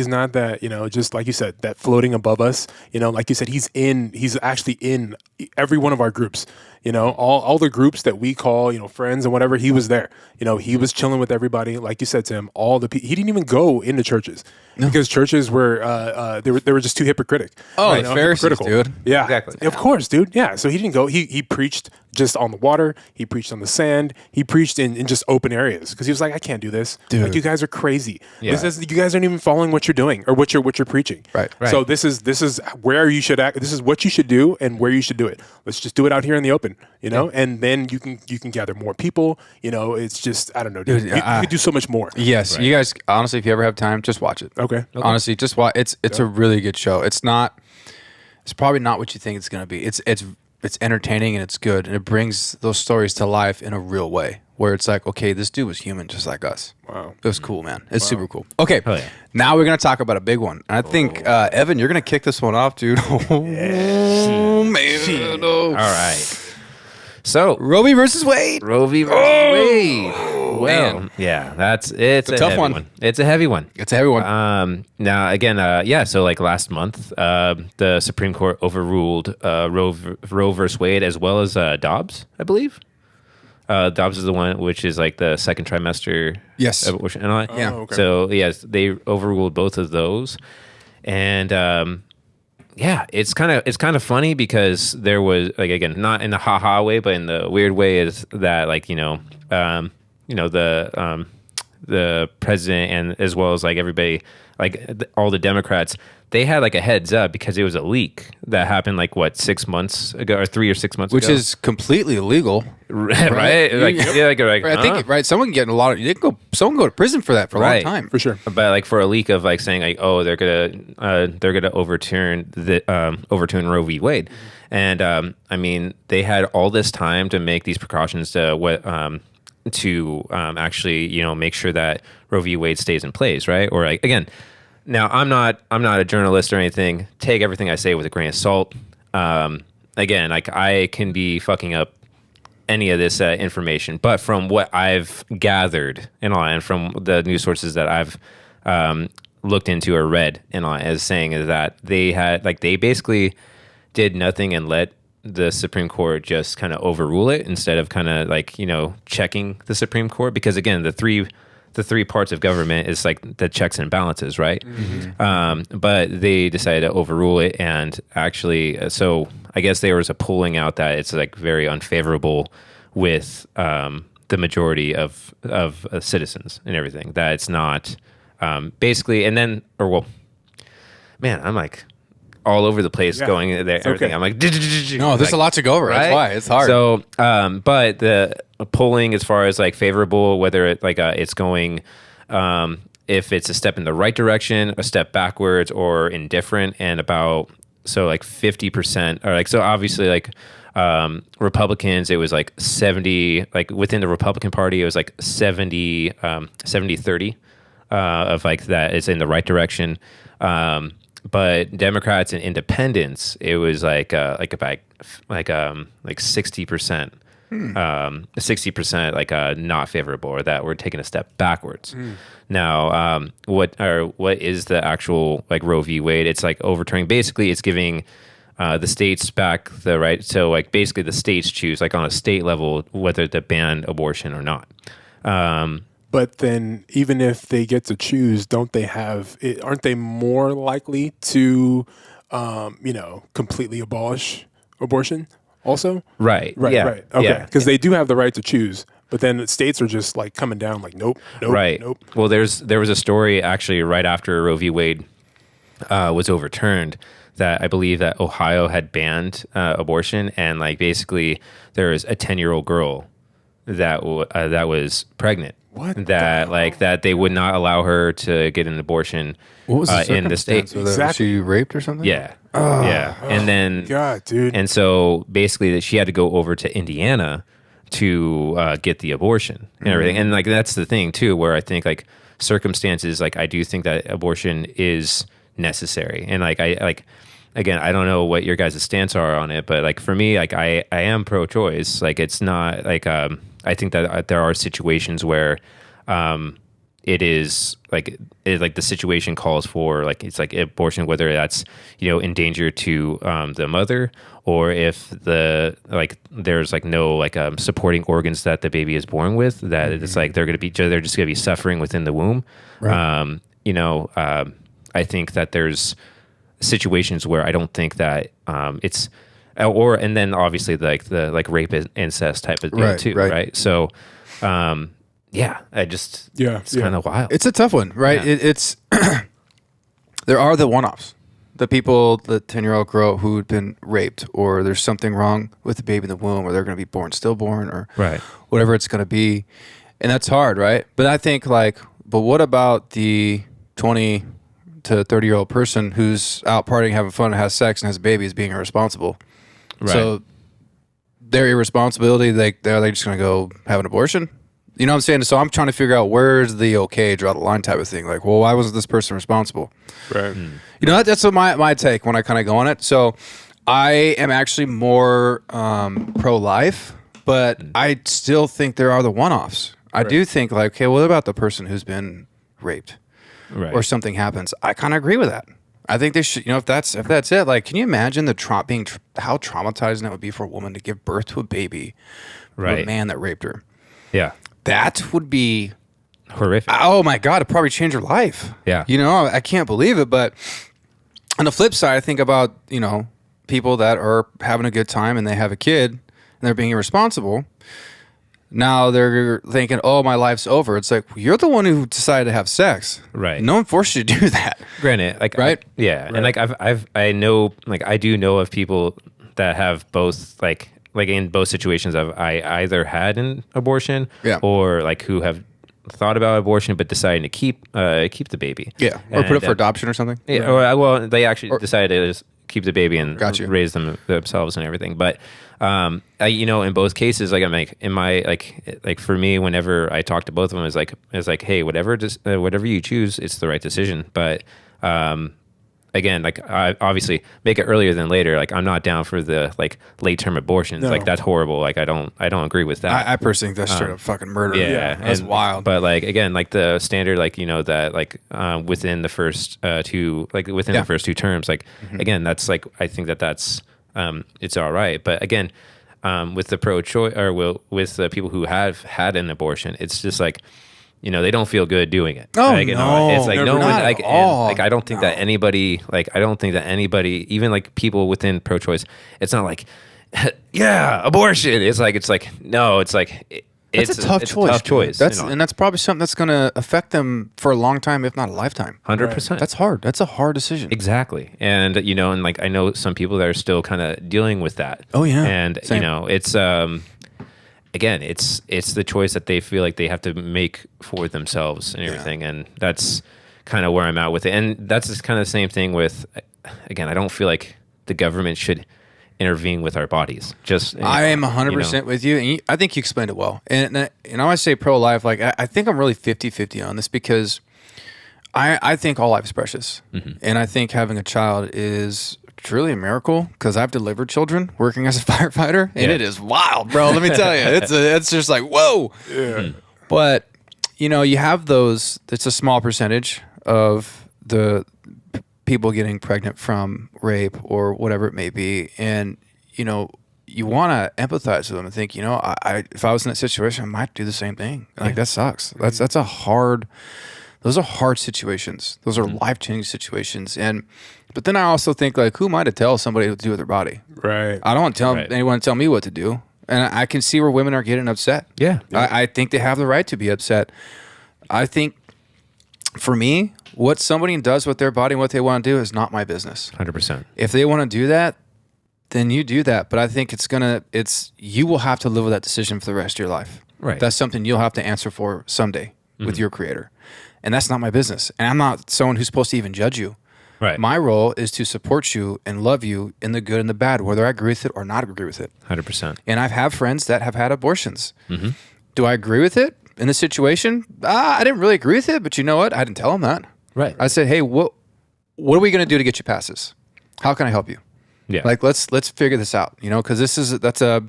just like you said, that floating above us, like you said, he's actually in every one of our groups, all the groups that we call, friends and whatever, he was there. He was chilling with everybody. Like you said, Tim, he didn't even go into churches because churches were, they were just too hypocritic.
Oh,
right?
the Pharisees,
Hypocritical.
dude.
Yeah.
Exactly.
Of course, dude. Yeah. So he didn't go, he preached just on the water. He preached on the sand. He preached in just open areas, because he was like, I can't do this.
Dude.
Like, you guys are crazy.
Yeah.
You guys aren't even following what you're doing or what you're preaching.
Right.
So this is where you should act. This is what you should do and where you should do it. Let's just do it out here in the open, and then you can gather more people. It's just, I don't know, dude.
Dude,
You could do so much more.
Yes, you guys. Honestly, if you ever have time, just watch it.
Okay.
Honestly, just watch. It's a really good show. It's probably not what you think it's gonna be. It's entertaining and it's good, and it brings those stories to life in a real way, where it's like, okay, this dude was human just like us.
Wow.
It was cool, man. It's super cool. Okay,
Oh, yeah.
now we're gonna talk about a big one. And I think Evan, you're gonna kick this one off, dude. Oh man.
All right. So
Roe v. versus Wade.
Roe v. versus Wade. Well,
man.
yeah, it's a
tough
heavy
one.
It's a heavy one.
It's everyone.
Now again, so like last month, the Supreme Court overruled Roe versus Wade, as well as Dobbs, I believe. Dobbs is the one which is like the second trimester
Yes.
abortion and all that.
Yeah.
okay.
So yes, they overruled both of those, and yeah, it's kind of funny, because there was, like, again, not in the haha way, but in the weird way, is that, like, the president, and as well as like everybody, like all the Democrats, they had like a heads up, because it was a leak that happened like 6 months ago, or 3 or 6 months
Which
ago.
is completely illegal.
right? Like, yeah, like,
Right, I think right. Someone can get someone can go to prison for that for a long
Right.
time.
For sure.
But like for a leak of like saying like, oh, they're gonna overturn Roe v. Wade, and I mean, they had all this time to make these precautions to actually make sure that Roe v. Wade stays in place, right? Or like, again, now I'm not a journalist or anything. Take everything I say with a grain of salt. Again, like, I can be fucking up any of this information, but from what I've gathered and from the news sources that I've looked into or read and all, as saying is that they basically did nothing and let the Supreme Court just kind of overrule it, instead of kind of like, checking the Supreme Court, because again, the three parts of government is like the checks and balances, right? Mm-hmm. But they decided to overrule it, and actually, so I guess there was a polling out that it's like very unfavorable with the majority of citizens and everything, that it's not basically, and then, man, I'm like all over the place going there, everything.
Okay.
I'm like,
No, there's a lot to go over. That's why it's hard.
So, but the polling as far as like favorable, whether it like it's going if it's a step in the right direction, a step backwards, or indifferent, and about so like 50%, or like so obviously like Republicans, it was like 70, like within the Republican Party, it was like 70, 70-30 of like that is in the right direction. But Democrats and independents, it was like about like 60%. 60% like not favorable, or that we're taking a step backwards. Now, what is the actual like Roe v. Wade? It's like overturning. Basically, it's giving the states back the right. So like basically, the states choose like on a state level whether to ban abortion or not.
But then, even if they get to choose, don't they have? Aren't they more likely to, completely abolish abortion? Also,
right,
okay,
yeah.
Because they do have the right to choose, but then the states are just like coming down, like nope,
right.
nope.
Well, there was a story actually right after Roe v. Wade was overturned that I believe that Ohio had banned abortion, and like basically there was a 10-year-old girl that was pregnant.
What?
That they would not allow her to get an abortion.
What was the
in the state?
circumstance? Was she raped or something?
Yeah. Yeah. And then
God, dude.
And so basically that she had to go over to Indiana to get the abortion and everything. And like that's the thing too, where I think like circumstances, like I do think that abortion is necessary. And like again, I don't know what your guys' stance are on it, but like for me, like I am pro-choice. Like it's not like I think that there are situations where it is like the situation calls for like it's like abortion, whether that's in danger to the mother, or if there's like no like supporting organs that the baby is born with, that it's like they're just gonna be suffering within the womb. Right. I think that there's situations where I don't think that it's and then obviously the rape and incest type of deal too, right? So yeah, it's kind of wild.
It's a tough one, right?
Yeah.
It's there are the one-offs, the people, the 10-year-old girl who'd been raped, or there's something wrong with the baby in the womb, or they're going to be born stillborn, or whatever it's going to be, and that's hard, right? But I think but what about the 20 to 30-year-old person who's out partying, having fun, and has sex, and has a baby, is being irresponsible? Right. So their irresponsibility, they're just going to go have an abortion? You know what I'm saying? So I'm trying to figure out where's the okay, draw the line type of thing. Like, well, why wasn't this person responsible?
Right.
That's what my take when I kind of go on it. So I am actually more pro-life, but I still think there are the one-offs. I do think like, okay, what about the person who's been raped or something happens? I kind of agree with that. I think they should, if that's it, like, can you imagine how traumatizing that would be for a woman to give birth to a baby from a man that raped her?
Yeah.
That would be
horrific.
Oh my God, it'd probably change her life.
Yeah.
I can't believe it. But on the flip side, I think about, people that are having a good time and they have a kid and they're being irresponsible. Now they're thinking, oh, my life's over. It's like, you're the one who decided to have sex. Right. No one forced you to do that.
Granted, like, right? And like I do know of people that have both like in both situations I either had an abortion or like who have thought about abortion but decided to keep the baby. Yeah.
Or put it for adoption or something.
Yeah. Or they actually decided to just keep the baby and raise them themselves and everything. But in both cases, like I'm like in my like for me, whenever I talk to both of them, it's like, hey, whatever you choose, it's the right decision. But again, like I obviously make it earlier than later. Like I'm not down for the like late term abortions. No. Like that's horrible. Like I don't agree with that.
I personally think that's straight up fucking murder.
Yeah,
that's wild.
But like again, like the standard, like that like within the first the first two terms, like again, that's like I think that's it's all right. But again, with the pro-choice or with the people who have had an abortion, it's just like. They don't feel good doing it.
Oh,
like,
no.
It's like no one, like,
and,
I don't think that anybody, even like people within pro-choice, it's not like, yeah, abortion. It's like, no, it's like, it's
a tough choice. And that's probably something that's going to affect them for a long time, if not a lifetime.
100%.
That's hard. That's a hard decision.
Exactly. And, and like, I know some people that are still kind of dealing with that.
Oh, yeah.
And,
Same.
it's, again, it's the choice that they feel like they have to make for themselves and everything. And that's kind of where I'm at with it. And that's just kind of the same thing with, again, I don't feel like the government should intervene with our bodies.
I am 100% with you. And I think you explained it well. And I want to say pro-life, like, I think I'm really 50-50 on this because I think all life is precious. And I think having a child is truly a miracle because I've delivered children working as a firefighter, and it is wild, bro. Let me tell you, it's just like, whoa. Yeah. But, you have those, it's a small percentage of the people getting pregnant from rape or whatever it may be. And, you want to empathize with them and think, if I was in that situation, I might do the same thing. Like, that sucks. Those are hard situations. Those are life-changing situations. But then I also think, like, who am I to tell somebody what to do with their body? Right. I don't want to tell anyone to tell me what to do. And I can see where women are getting upset. Yeah. I think they have the right to be upset. I think, for me, what somebody does with their body and what they want to do is not my business.
100%.
If they want to do that, then you do that. But I think you will have to live with that decision for the rest of your life. Right. That's something you'll have to answer for someday with your creator. And that's not my business. And I'm not someone who's supposed to even judge you. Right. My role is to support you and love you in the good and the bad, whether I agree with it or not agree with it.
100%.
And I've had friends that have had abortions. Do I agree with it in the situation? I didn't really agree with it, but you know what? I didn't tell them that. Right. I said, hey, what are we going to do to get you past this? How can I help you? Yeah. Like, let's figure this out, because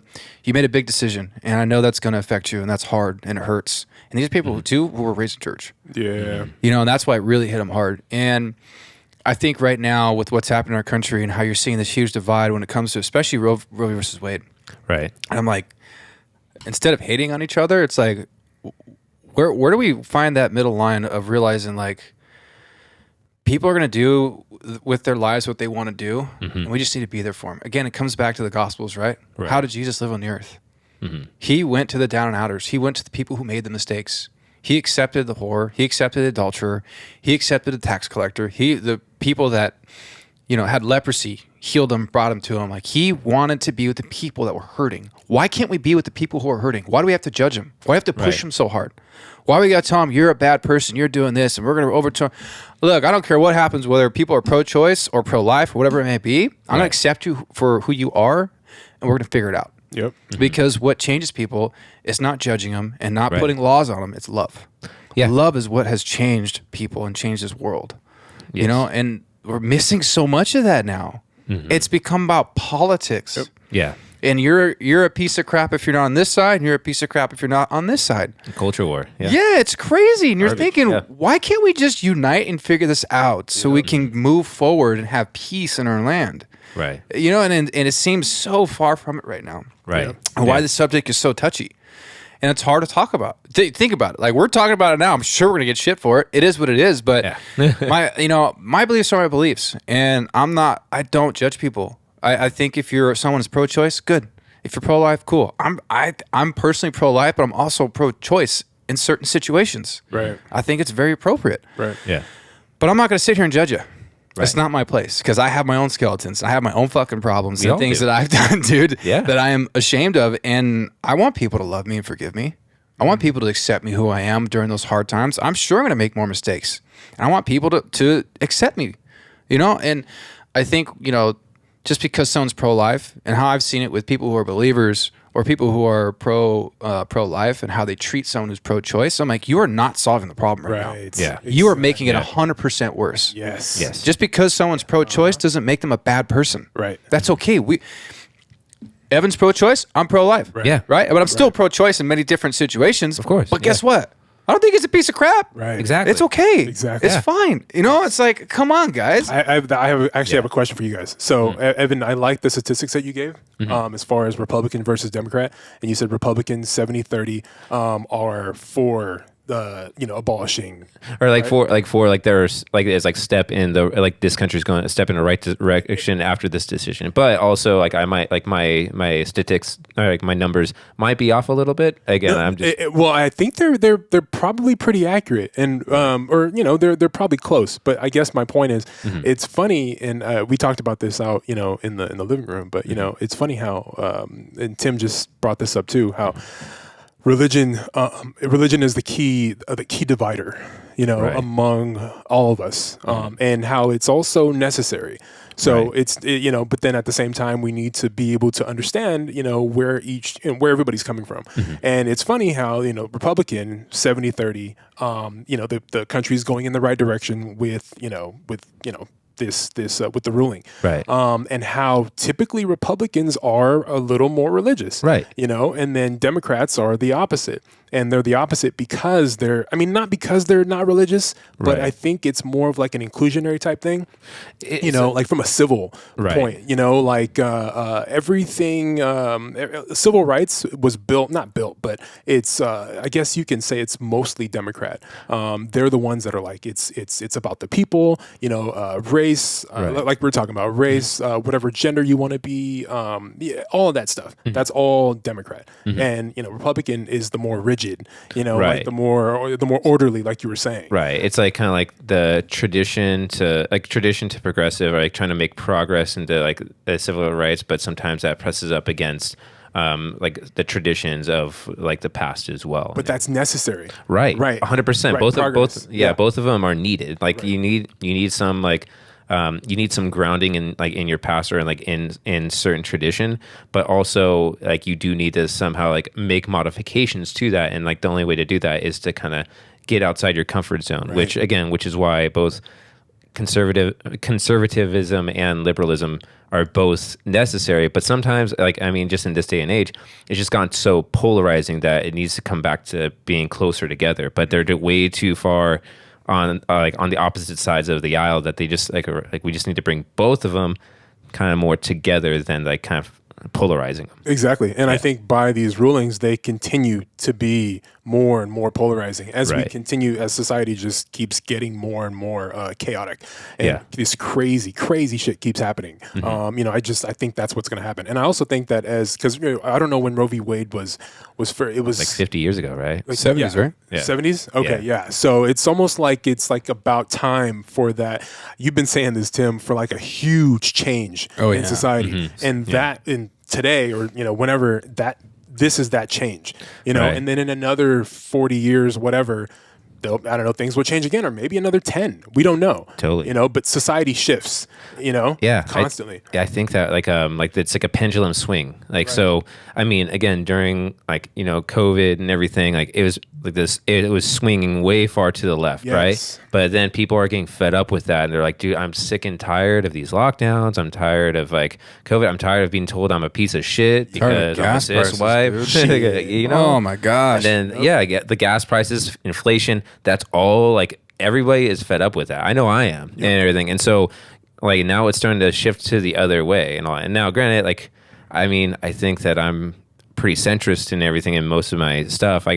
you made a big decision, and I know that's going to affect you, and that's hard, and it hurts. And these are people who were raised in church. Yeah. And that's why it really hit them hard. And I think right now with what's happening in our country and how you're seeing this huge divide when it comes to especially Roe versus Wade. Right. And I'm like, instead of hating on each other, it's like, where do we find that middle line of realizing, like, people are going to do with their lives what they want to do, and we just need to be there for them. Again, it comes back to the Gospels, right? How did Jesus live on the earth? He went to the down and outers. He went to the people who made the mistakes. He accepted the whore. He accepted the adulterer. He accepted the tax collector. The people that, had leprosy, healed them, brought them to him. Like, he wanted to be with the people that were hurting. Why can't we be with the people who are hurting? Why do we have to judge them? Why do we have to push them so hard? Why we got to tell them, you're a bad person, you're doing this, and we're going to overturn. Look, I don't care what happens, whether people are pro-choice or pro-life or whatever it may be. I'm going to accept you for who you are, and we're going to figure it out. Yep. Because what changes people is not judging them and not putting laws on them. It's love. Yeah. Love is what has changed people and changed this world. Yes. And we're missing so much of that now. It's become about politics. Yep. Yeah. And you're a piece of crap if you're not on this side, and you're a piece of crap if you're not on this side.
Culture war. Yeah,
it's crazy. And you're thinking, why can't we just unite and figure this out so we can move forward and have peace in our land? Right. And it seems so far from it right now. Right. And why this subject is so touchy. And it's hard to talk about. Think about it. Like, we're talking about it now. I'm sure we're going to get shit for it. It is what it is. But my beliefs are my beliefs. And I don't judge people. I think if you're someone who's pro-choice, good. If you're pro-life, cool. I'm personally pro-life, but I'm also pro-choice in certain situations. Right. I think it's very appropriate. Right. Yeah. But I'm not going to sit here and judge you. Right. It's not my place, because I have my own skeletons. I have my own fucking problems and things that I've done, dude, that I am ashamed of. And I want people to love me and forgive me. I want people to accept me who I am during those hard times. I'm sure I'm going to make more mistakes. And I want people to accept me, And I think, just because someone's pro-life, and how I've seen it with people who are believers or people who are pro-life and how they treat someone who's pro-choice, I'm like, you are not solving the problem right now. Yeah, exactly. You are making it 100% worse. Yes. Just because someone's pro-choice doesn't make them a bad person. Right. That's okay. Evan's pro-choice. I'm pro-life. Right. Yeah. Right. But I'm still pro-choice in many different situations. Of course. But guess what? I don't think it's a piece of crap. Right. Exactly. It's okay. Exactly. It's fine. It's like, come on, guys.
I have a question for you guys. So, Evan, I like the statistics that you gave as far as Republican versus Democrat. And you said Republicans 70-30 are for abolishing,
or like there's like it's like step in the like this country's going to step in the right direction after this decision, but also like I might like my statistics or like my numbers might be off a little bit. Again, I'm just
well, I think they're probably pretty accurate, and or they're probably close. But I guess my point is, it's funny, and we talked about this out in the living room. But it's funny how and Tim just brought this up too, how religion is the key divider,
Right.
among all of us, and how it's also necessary. So
Right.
but then at the same time, we need to be able to understand, where where everybody's coming from. And it's funny how, Republican 70-30, the country's going in the right direction with with the ruling,
Right.
and how typically Republicans are a little more religious,
Right.
and then Democrats are the opposite, and they're the opposite because not because they're not religious, but
Right.
I think it's more of like an inclusionary type thing,
It's
like from a civil
Right.
point, like everything, civil rights was not built, but it's, I guess you can say it's mostly Democrat. They're the ones that are like, it's about the people, race,
Right.
like we're talking about race, whatever gender you want to be, all of that stuff. That's all Democrat. And, Republican is the more rigid,
Right.
like the more orderly, like you were saying.
Right. It's like kind of like the tradition to progressive, or like trying to make progress into like civil rights, but sometimes that presses up against like the traditions of like the past as well.
But that's necessary.
Right.
Right.
100%.
Right.
Both
Progress. Yeah.
both of them are needed. Like you need some like you need some grounding in like in your past or like in certain tradition, but also like you do need to somehow like make modifications to that, and like the only way to do that is to kind of get outside your comfort zone, which is why both conservatism and liberalism are both necessary. But sometimes, just in this day and age, it's just gotten so polarizing that it needs to come back to being closer together. But they're way too far on the opposite sides of the aisle that they just we just need to bring both of them kind of more together than like kind of polarizing them.
Exactly. And I think by these rulings, they continue to be more and more polarizing as we continue, as society just keeps getting more and more chaotic. And this crazy shit keeps happening. I think that's what's going to happen. And I also think that because I don't know when Roe V Wade it was
like 50 years ago, right?
Like 70s, right?
Yeah.
70s? Okay, yeah. So it's almost like it's like about time for that. You've been saying this, Tim, for like a huge change in society. And that in today or, whenever this is that change, and then in another 40 years, whatever, I don't know, things will change again, or maybe another 10. We don't know.
Totally.
But society shifts, constantly.
I think that like it's like a pendulum swing. So, I mean, again, during COVID and everything, like it was like this, it was swinging way far to the left, right? But then people are getting fed up with that. And they're like, dude, I'm sick and tired of these lockdowns. I'm tired of like COVID. I'm tired of being told I'm a piece of shit because I'm a cis wife.
Oh my gosh.
And then, the gas prices, inflation, that's all like everybody is fed up with that. I know I am and everything. And so like now it's starting to shift to the other way and all. And now granted, like, I mean, I think that I'm pretty centrist in everything in most of my stuff. I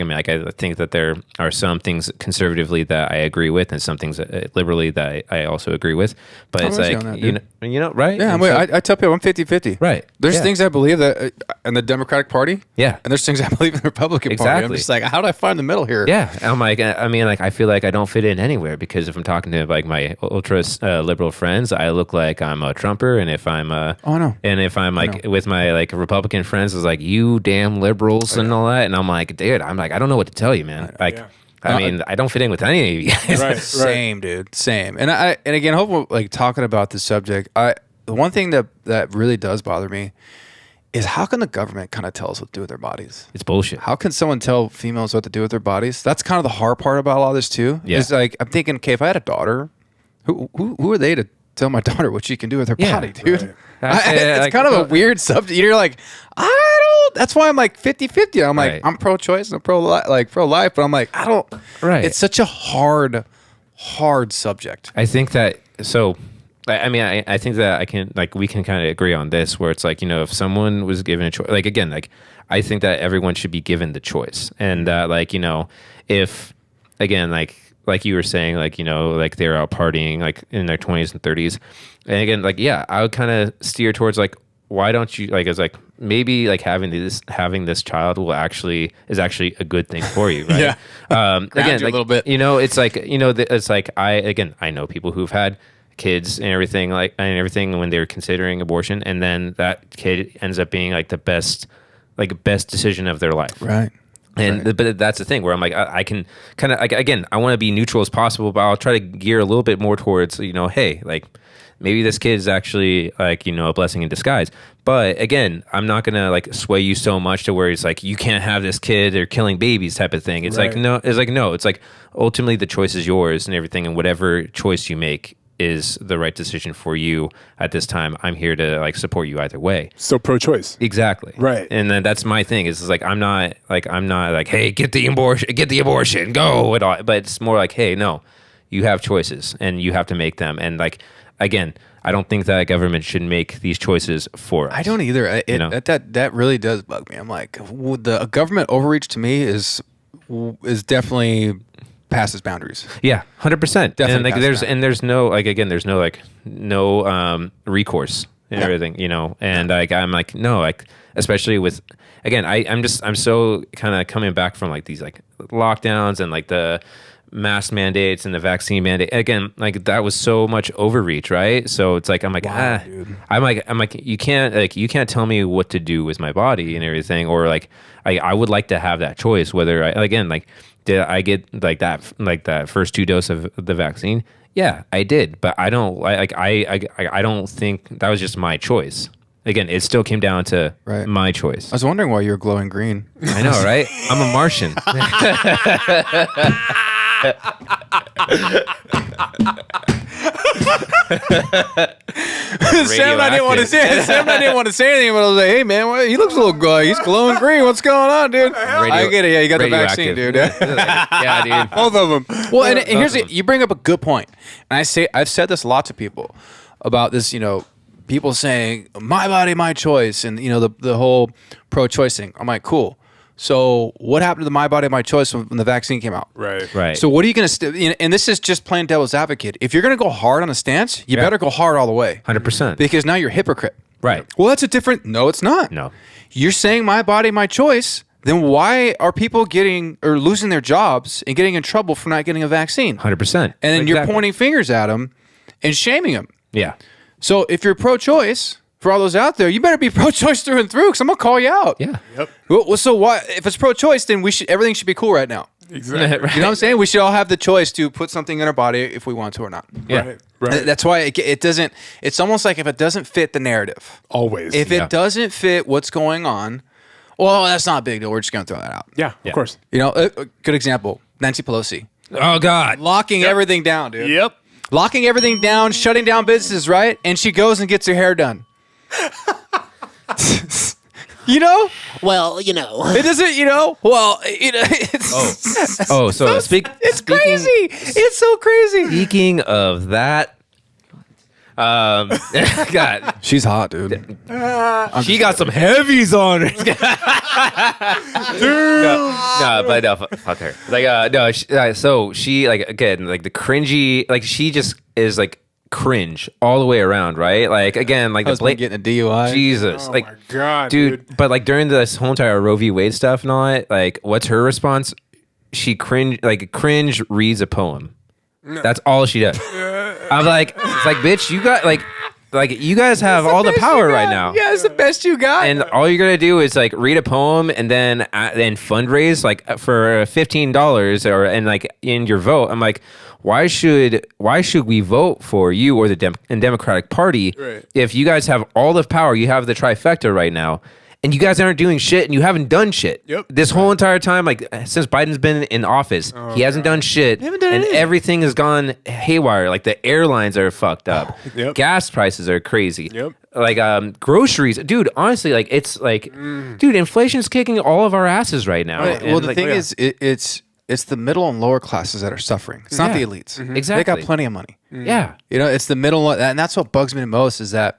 think that there are some things conservatively that I agree with and some things liberally that I also agree with. But it's like, right?
Yeah, I tell people I'm 50-50.
Right.
There's things I believe that in the Democratic Party.
Yeah.
And there's things I believe in the Republican Party. I'm just like, how do I find the middle here?
Yeah. I'm like, I feel like I don't fit in anywhere because if I'm talking to like my ultra liberal friends, I look like I'm a Trumper. And if I'm and if I'm like with my like Republican friends, it's like, you damn liberals and all that. And I'm like, dude, I don't know what to tell you, man. Like, I don't fit in with any of you guys.
Same, dude. Same. And again, hopefully, like talking about this subject, the one thing that really does bother me is how can the government kind of tell us what to do with their bodies?
It's bullshit.
How can someone tell females what to do with their bodies? That's kind of the hard part about a lot of this too.
Yeah.
Is like, I'm thinking, okay, if I had a daughter, who are they to tell my daughter what she can do with her body, dude? It's kind of a weird subject. You're like, that's why I'm like 50-50. I'm like, I'm pro-choice and pro-life, but I'm like, I don't.
Right.
It's such a hard subject.
I think that, so, I mean, I think that we can kind of agree on this where it's like, if someone was given a choice, like, again, like, I think that everyone should be given the choice. And like, if again, like you were saying, like, you know, like they're out partying like in their 20s and 30s. And again, like, yeah, I would kind of steer towards like, why don't you, like, it's like maybe like having this child is actually a good thing for you, right? Again,
you a
like,
little bit.
you know, it's like, you know, it's like I know people who've had kids and everything when they were considering abortion, and then that kid ends up being like the best decision of their life,
Right.
And but that's the thing where I'm like, I can kind of, like, again, I want to be neutral as possible, but I'll try to gear a little bit more towards, you know, hey, like, maybe this kid is actually, like, you know, a blessing in disguise. But again, I'm not gonna like sway you so much to where it's like you can't have this kid, they're killing babies type of thing. It's like no. It's like ultimately the choice is yours and everything, and whatever choice you make is the right decision for you at this time. I'm here to like support you either way.
So pro-choice.
Exactly.
Right.
And then that's my thing. Is like I'm not like, hey, get the abortion, go and all. But it's more like, hey, no, you have choices and you have to make them. And like, again, I don't think that government should make these choices for us.
I don't either.
You know?
That really does bug me. I'm like, the government overreach to me is definitely past its boundaries.
Yeah, 100%.
Definitely
And like
past that.
there's no, like, again, there's no like no recourse and
Yeah.
everything, you know. And like I'm like, no, like, especially with, again, I'm so kind of coming back from like these like lockdowns and like the mask mandates and the vaccine mandate. Again, like that was so much overreach, right? So it's like I'm like,
dude.
I'm like you can't tell me what to do with my body and everything, or like I would like to have that choice. Whether did I get like that first 2 doses of the vaccine? Yeah, I did, but I don't think that was just my choice. Again, it still came down to
Right.
my choice.
I was wondering why you were glowing green.
I know, right? I'm a Martian.
Sam, I didn't want to say anything, but I was like, "Hey, man, he looks a little he's glowing green. What's going on, dude?" I get it. Yeah, you got the vaccine, dude.
Yeah, dude.
Both of them. Well, and here's you bring up a good point, and I've said this a lot to people about this. You know, people saying my body, my choice, and you know the whole pro-choice thing. I'm like, cool. So what happened to the my body, my choice when the vaccine came out?
Right.
So what are you going to and this is just plain devil's advocate. If you're going to go hard on a stance, you better go hard all the way.
100%.
Because now you're a hypocrite.
Right.
Well, that's a different. No, it's not.
No.
You're saying my body, my choice. Then why are people getting or losing their jobs and getting in trouble for not getting a vaccine?
100%.
And then you're pointing fingers at them and shaming them.
Yeah.
So if you're pro-choice, for all those out there, you better be pro-choice through and through, because I'm gonna call you out.
Yeah.
Yep.
Well, so why? If it's pro-choice, then everything should be cool right now.
Exactly.
You know what I'm saying? We should all have the choice to put something in our body if we want to or not.
Yeah.
Right.
That's why it doesn't. It's almost like if it doesn't fit the narrative.
Always.
If it doesn't fit what's going on, well, that's not a big deal. We're just gonna throw that out.
Yeah, of course.
You know, a good example: Nancy Pelosi
Oh God.
locking everything down, dude.
Yep.
Locking everything down, shutting down businesses, right? And she goes and gets her hair done. You know?
Well, you know.
It doesn't, you know? Well, it's...
Oh, so
it's crazy. It's so crazy.
Speaking of that, God,
She's hot, dude.
she got some heavies on her. Dude. No, but no, fuck her. Like, no. So she, like, again, like the cringy, like she just is like cringe all the way around, right? Like, again, like the
Husband getting a DUI.
Jesus,
Oh
like,
my God,
dude. But like during this whole entire Roe V Wade stuff and all that, like, what's her response? She cringe reads a poem. That's all she does. I'm like, it's like, bitch, you got like you guys have all the power right now.
Yeah, it's the best you got.
And all you're gonna do is like read a poem and then fundraise like for $15 or and like in your vote. I'm like, why should we vote for you or the Democratic Party if you guys have all the power? You have the trifecta right now, and you guys aren't doing shit, and you haven't done shit.
Yep.
This whole entire time, like since Biden's been in office, he hasn't done shit,
haven't done
and
anything.
everything has gone haywire. Like the airlines are fucked up,
Yep.
gas prices are crazy.
Yep.
Like groceries, dude. Honestly, like it's like, dude, inflation's kicking all of our asses right now.
Right.
And,
Well, the
like,
thing is, it's the middle and lower classes that are suffering. It's not the elites.
Exactly.
They got plenty of money.
yeah,
You know, it's the middle, and that's what bugs me the most is that,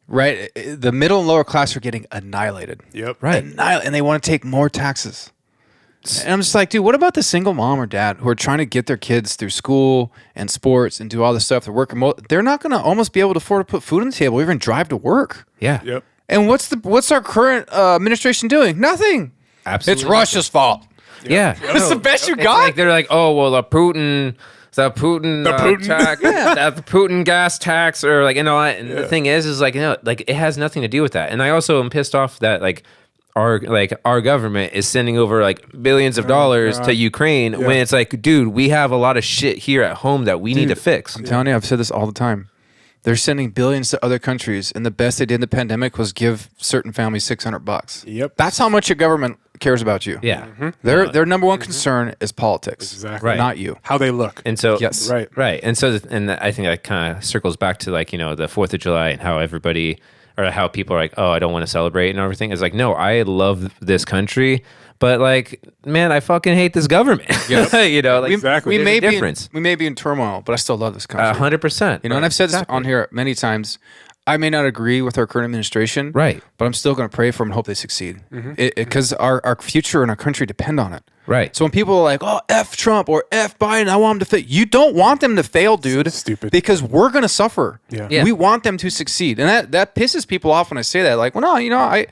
right, the middle and lower class are getting annihilated.
Yep.
right.
And they want to take more taxes. And I'm just like, dude, what about the single mom or dad who are trying to get their kids through school and sports and do all this stuff? They're working. They're not going to almost be able to afford to put food on the table, or even drive to work.
Yeah.
Yep.
And what's our current administration doing? Nothing.
Absolutely.
It's Russia's fault.
Yeah.
That's the best you
It's
got.
like they're like, oh well, the Putin tax, the Putin gas tax, or like, And the thing is like, like it has nothing to do with that. And I also am pissed off that like our government is sending over like billions of dollars to Ukraine when it's like, dude, we have a lot of shit here at home that we need to fix.
I'm telling you, I've said this all the time. They're sending billions to other countries, and the best they did in the pandemic was give certain families $600.
Yep.
That's how much your government cares about you.
Yeah.
Their number one concern is politics,
Exactly.
Right.
not you.
How they look.
And so,
Yes.
right. And so, and I think that kind of circles back to like, the 4th of July and how everybody, or how people are like, oh, I don't want to celebrate and everything. It's like, no, I love this country, but like, man, I fucking hate this government. Like,
Exactly.
We
there's
may
a difference.
we may be in turmoil, but I still love this country.
100%.
And I've said this on here many times. I may not agree with our current administration,
Right.
but I'm still going to pray for them and hope they succeed, because our future and our country depend on it.
Right.
So when people are like, "Oh, F Trump" or "F Biden," I want them to fail. You don't want them to fail, dude.
Stupid.
Because we're going to suffer.
Yeah.
We want them to succeed, and that pisses people off when I say that. Like, well, no,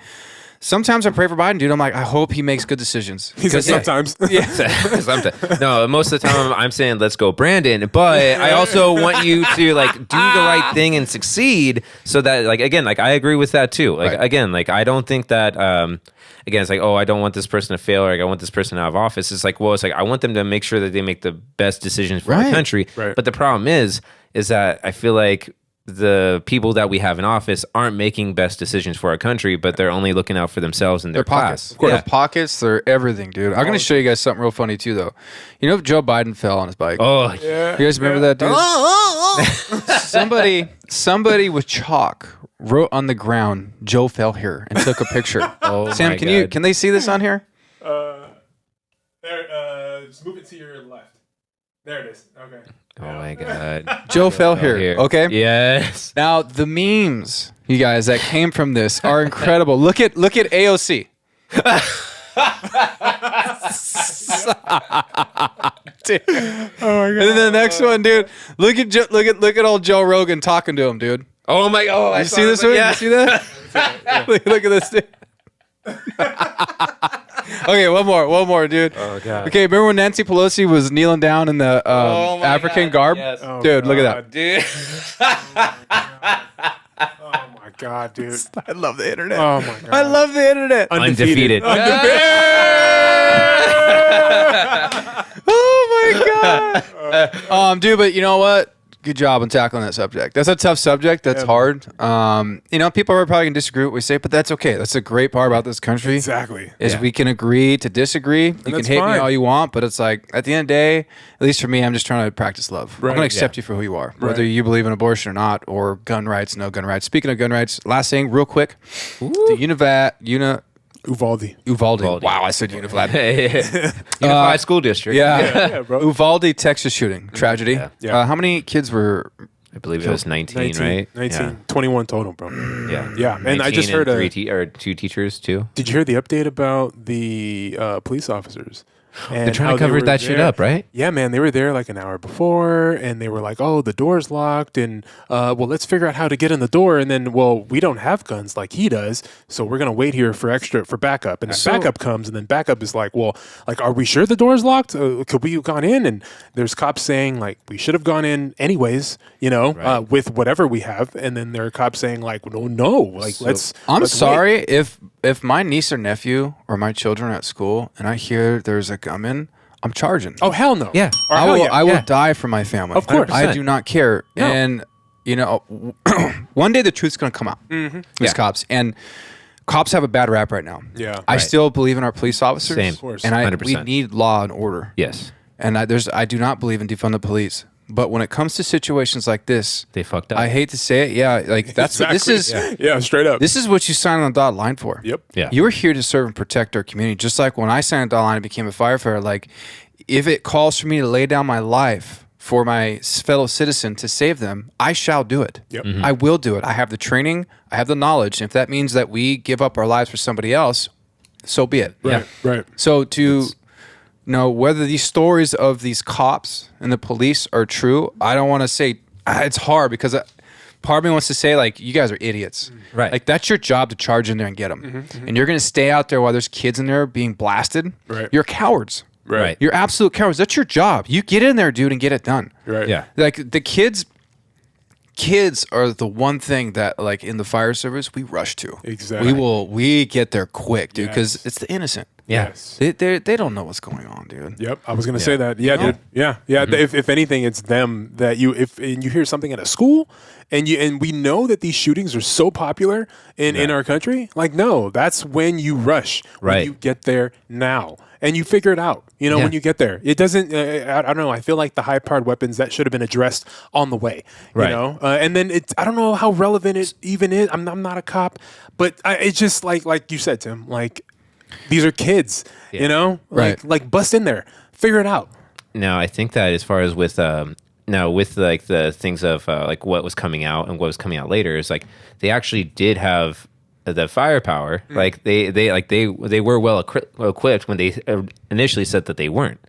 sometimes I pray for Biden, dude. I'm like, I hope he makes good decisions.
He said sometimes.
Sometimes. No, most of the time I'm saying let's go Brandon, but I also want you to like do the right thing and succeed, so that like, again, like I agree with that too. Like, again, like I don't think that again, it's like, oh, I don't want this person to fail, or like, I want this person out of office. It's like, well, it's like I want them to make sure that they make the best decisions for our country.
Right.
But the problem is that I feel like the people that we have in office aren't making best decisions for our country, but they're only looking out for themselves and their
pockets.
class.
Their pockets, they're everything, dude. I'm going to show you guys something real funny too, though. You know, if Joe Biden fell on his bike.
Oh,
You guys remember that, dude? Somebody with chalk wrote on the ground, "Joe fell here," and took a picture. Sam,
my God.
can they see this on here?
There, just move it to your left. There it is. Okay.
Oh my God.
Joe fell here. Okay.
Yes.
Now the memes, you guys, that came from this are incredible. Look at AOC. Dude.
Oh my God.
And then the next one, dude. Look at old Joe Rogan talking to him, dude.
Oh my God.
You see this one?
Yeah.
You see that? look at this, dude. Okay, one more, dude.
Oh God.
Okay, remember when Nancy Pelosi was kneeling down in the
Oh my
African
God,
garb?
yes.
Oh,
Dude, look at that.
Dude.
Oh my God, dude.
I love the internet.
Oh my God.
I love the internet.
Undefeated.
Oh my God. Dude, but you know what? Good job on tackling that subject. That's a tough subject. That's hard. People are probably gonna disagree with what we say, but that's okay. That's the great part about this country.
Exactly.
Is we can agree to disagree. You can
that's
hate me
fine.
all you want, but it's like at the end of the day, at least for me, I'm just trying to practice love. I'm
Right.
gonna accept you for who you are, whether
Right.
you believe in abortion or not, or gun rights, no gun rights. Speaking of gun rights, last thing, real quick, the
Uvalde.
Uvalde. Wow, I said Uvalde.
Unified School District.
Yeah, bro.
Uvalde, Texas shooting tragedy.
Yeah.
How many kids were?
I believe it was 19, right?
19. 21 total, bro.
Yeah.
Yeah. And I just heard
two teachers too.
Did you hear the update about the police officers? And
They're trying
how
to cover
they were
that shit
there?
up, right?
Yeah, man. They were there like an hour before, and they were like, "Oh, the door's locked, and well, let's figure out how to get in the door." And then, well, we don't have guns like he does, so we're gonna wait here for backup. And then backup comes, and then backup is like, "Well, like, are we sure the door's locked? Could we have gone in?" And there's cops saying like, "We should have gone in anyways," with whatever we have. And then there are cops saying like, "No, like let's."
I'm sorry
wait."
if my niece or nephew or my children are at school and I hear there's a gunman, I'm charging.
Oh hell no!
Yeah.
Or
I
hell
will.
yeah.
I will
Yeah.
die for my family.
Of course.
I do not care.
No.
And one day the truth's gonna come out. These cops and cops have a bad rap right now.
Yeah.
I
Right.
still believe in our police officers.
Same.
Of course.
And we
100%.
need law and order.
Yes.
And I do not believe in defund the police. But when it comes to situations like this,
They fucked up.
I hate to say it. Yeah, like that's what this is.
Yeah, straight up.
This is what you sign on the dotted line for.
Yep.
Yeah.
You are here to serve and protect our community. Just like when I signed on the dotted line and became a firefighter, like if it calls for me to lay down my life for my fellow citizen to save them, I shall do it.
Yep.
I will do it. I have the training. I have the knowledge. And if that means that we give up our lives for somebody else, so be it.
Right. Right.
So to whether these stories of these cops and the police are true, I don't want to say it's hard because part of me wants to say like you guys are idiots.
Right.
Like that's your job to charge in there and get them. And you're going to stay out there while there's kids in there being blasted.
Right.
You're cowards.
Right.
You're absolute cowards. That's your job. You get in there, dude, and get it done.
Right.
Yeah.
Like the kids are the one thing that like in the fire service we rush to.
Exactly.
We get there quick, dude, because
Yes.
it's the innocent.
Yeah.
Yes.
They don't know what's going on, dude.
Yep, I was gonna say that. Yeah, dude. Yeah. If anything, it's them that and you hear something at a school, and we know that these shootings are so popular in our country. Like, no, that's when you rush. When
Right.
you get there now, and you figure it out. You know, when you get there, it doesn't. I don't know. I feel like the high-powered weapons that should have been addressed on the way.
Right.
You know, and then it's. I don't know how relevant it even is. I'm not a cop, but it's just like you said, Tim. Like. These are kids, you know, like bust in there, figure it out.
No, I think that as far as with like the things of like what was coming out and what was coming out later is like they actually did have the firepower. Like they were well equipped when they initially said that they weren't,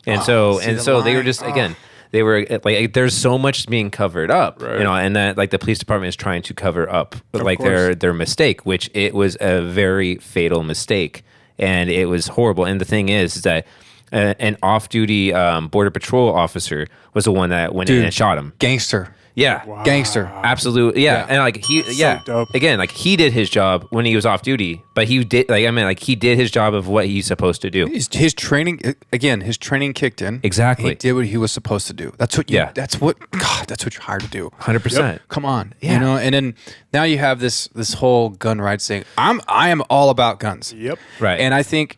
and so they were just again. They were like, there's so much being covered up, you know, and that like the police department is trying to cover up like their mistake, which it was a very fatal mistake, and it was horrible. And the thing is that an off-duty border patrol officer was the one that went in and shot him.
Gangster.
Yeah,
Gangster.
absolutely. Yeah, and like
dope.
again, like he did his job when he was off duty, but he did he did his job of what he's supposed to do.
His training kicked in.
Exactly.
He did what he was supposed to do. That's what that's what you're hired to do.
100%.
Come on. You know, and then now you have this whole gun rights thing. I am all about guns.
Yep.
Right.
And I think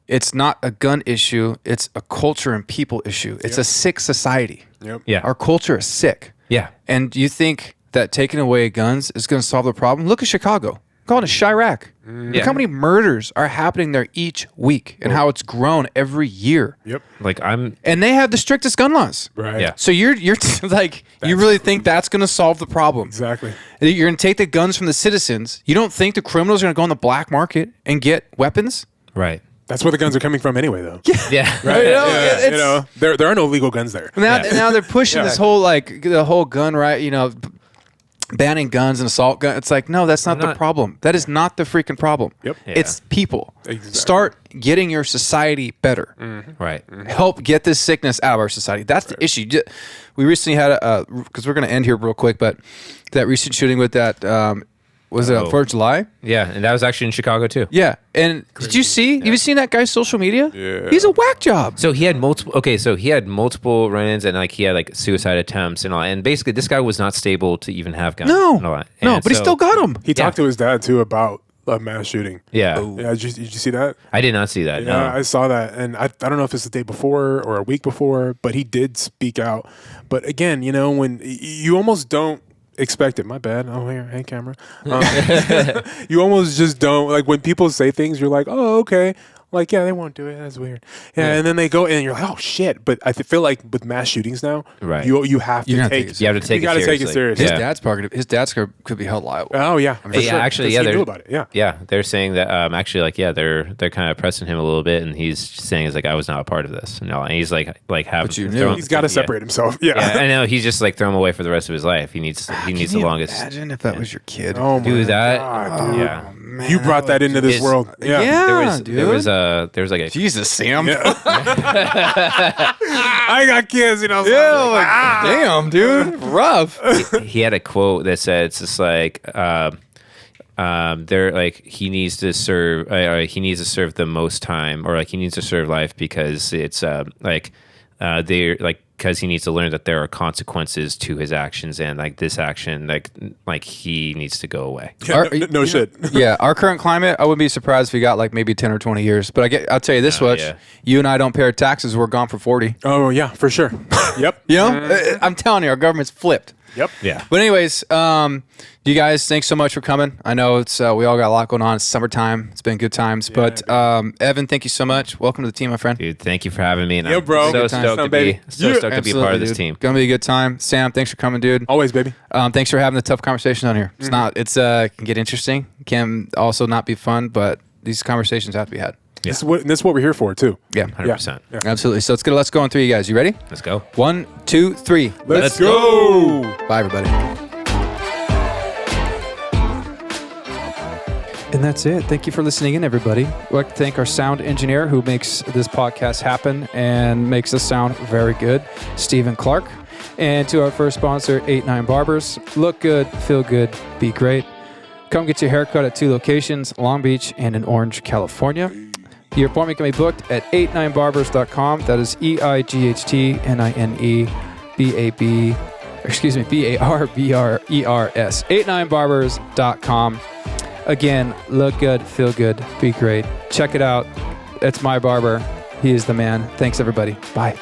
it's not a gun issue, it's a culture and people issue. It's a sick society.
Yep.
Yeah.
Our culture is sick.
Yeah.
And you think that taking away guns is going to solve the problem? Look at Chicago. Call it Chirac. Look how many murders are happening there each week and how it's grown every year.
Yep.
Like
And they have the strictest gun laws.
Right.
Yeah.
So you're like, you really think that's going to solve the problem?
Exactly.
You're going to take the guns from the citizens. You don't think the criminals are going to go on the black market and get weapons?
right.
That's where the guns are coming from anyway, though.
Yeah.
You
Right.
know,
Yeah. You know, there are no legal guns there.
Now they're pushing this whole the whole gun right, banning guns and assault guns. It's like, no, that's not the problem. That is not the freaking problem.
Yep.
Yeah.
It's people.
Exactly.
Start getting your society better.
Right.
Help get this sickness out of our society. That's the issue. We recently had because we're going to end here real quick, but that recent shooting with that was it on 4th of July?
Yeah, and that was actually in Chicago too.
Yeah. And did you see? Have you seen that guy's social media?
Yeah.
He's a whack job.
So he had multiple. Okay, so he had multiple run-ins, and like he had like suicide attempts and all. And basically, this guy was not stable to even have guns.
No.
and all that.
No,
And
but he
so-
still got him.
He talked to his dad too about a mass shooting.
Yeah,
Yeah, did you see that?
I did not see that.
Yeah,
No.
I saw that, and I don't know if it's the day before or a week before, but he did speak out. But again, when you almost don't expect it. My bad. Oh, here, hey, camera. You almost just don't, like, when people say things, you're like, oh, okay. Like, yeah, they won't do it. That's weird. Yeah, and then they go in and you're like, oh shit. But I feel like with mass shootings now,
Right.
you have
You're
to
gonna
take
take it
You have to take
you
it
gotta take
seriously.
it seriously.
His
Yeah.
dad's his dad's could be held liable.
Oh yeah, for
Yeah,
sure.
actually,
'Cause
yeah,
he
they're-
knew about it. Yeah.
Yeah, they're saying that they're kind of pressing him a little bit, and he's saying is like I was not a part of this. No, and he's like having
But you knew.
thrown-
He's got to
yeah.
separate himself. Yeah.
Yeah, I know. He's just like throw him away for the rest of his life. He needs
Can
the
you
longest.
Imagine if that was your kid.
Oh my
Do that.
God, dude.
Yeah.
Man,
You brought that into this
It's-
world. Yeah.
Yeah,
There was like a
Jesus, Sam.
I got kids,
Damn, dude. Rough.
he had a quote that said it's just like they're like he needs to serve the most time, or like he needs to serve life because it's they're like because he needs to learn that there are consequences to his actions, and like this action like he needs to go away.
No shit.
Yeah, our current climate, I wouldn't be surprised if we got like maybe 10 or 20 years. But I'll tell you this much.
yeah.
You and I don't pay our taxes, we're gone for 40.
Oh yeah, for sure. Yep.
You know? I'm telling you, our government's flipped.
Yep.
Yeah.
But anyways, you guys, thanks so much for coming. I know it's we all got a lot going on. It's summertime. It's been good times. But Evan, thank you so much. Welcome to the team, my friend.
Dude, thank you for having me. And
Yo,
I'm
bro.
so
Good times.
stoked to
Baby.
be a part of this
dude.
team.
Gonna be a good time. Sam, thanks for coming, dude.
Always, baby.
Thanks for having the tough conversation on here. It's can get interesting. Can also not be fun, but these conversations have to be had.
This is what we're here for too.
Yeah.
100%.
Yeah.
Absolutely. So let's go on 3, you guys. You ready?
Let's go.
1, 2, 3.
Let's go.
Bye, everybody. And that's it. Thank you for listening in, everybody. I'd like to thank our sound engineer who makes this podcast happen and makes us sound very good, Stephen Clark. And to our first sponsor, 89 Barbers. Look good, feel good, be great. Come get your haircut at 2 locations, Long Beach and in Orange, California. Your appointment can be booked at 89barbers.com. That is BARBRERS. 89barbers.com. Again, look good, feel good, be great. Check it out. That's my barber. He is the man. Thanks, everybody. Bye.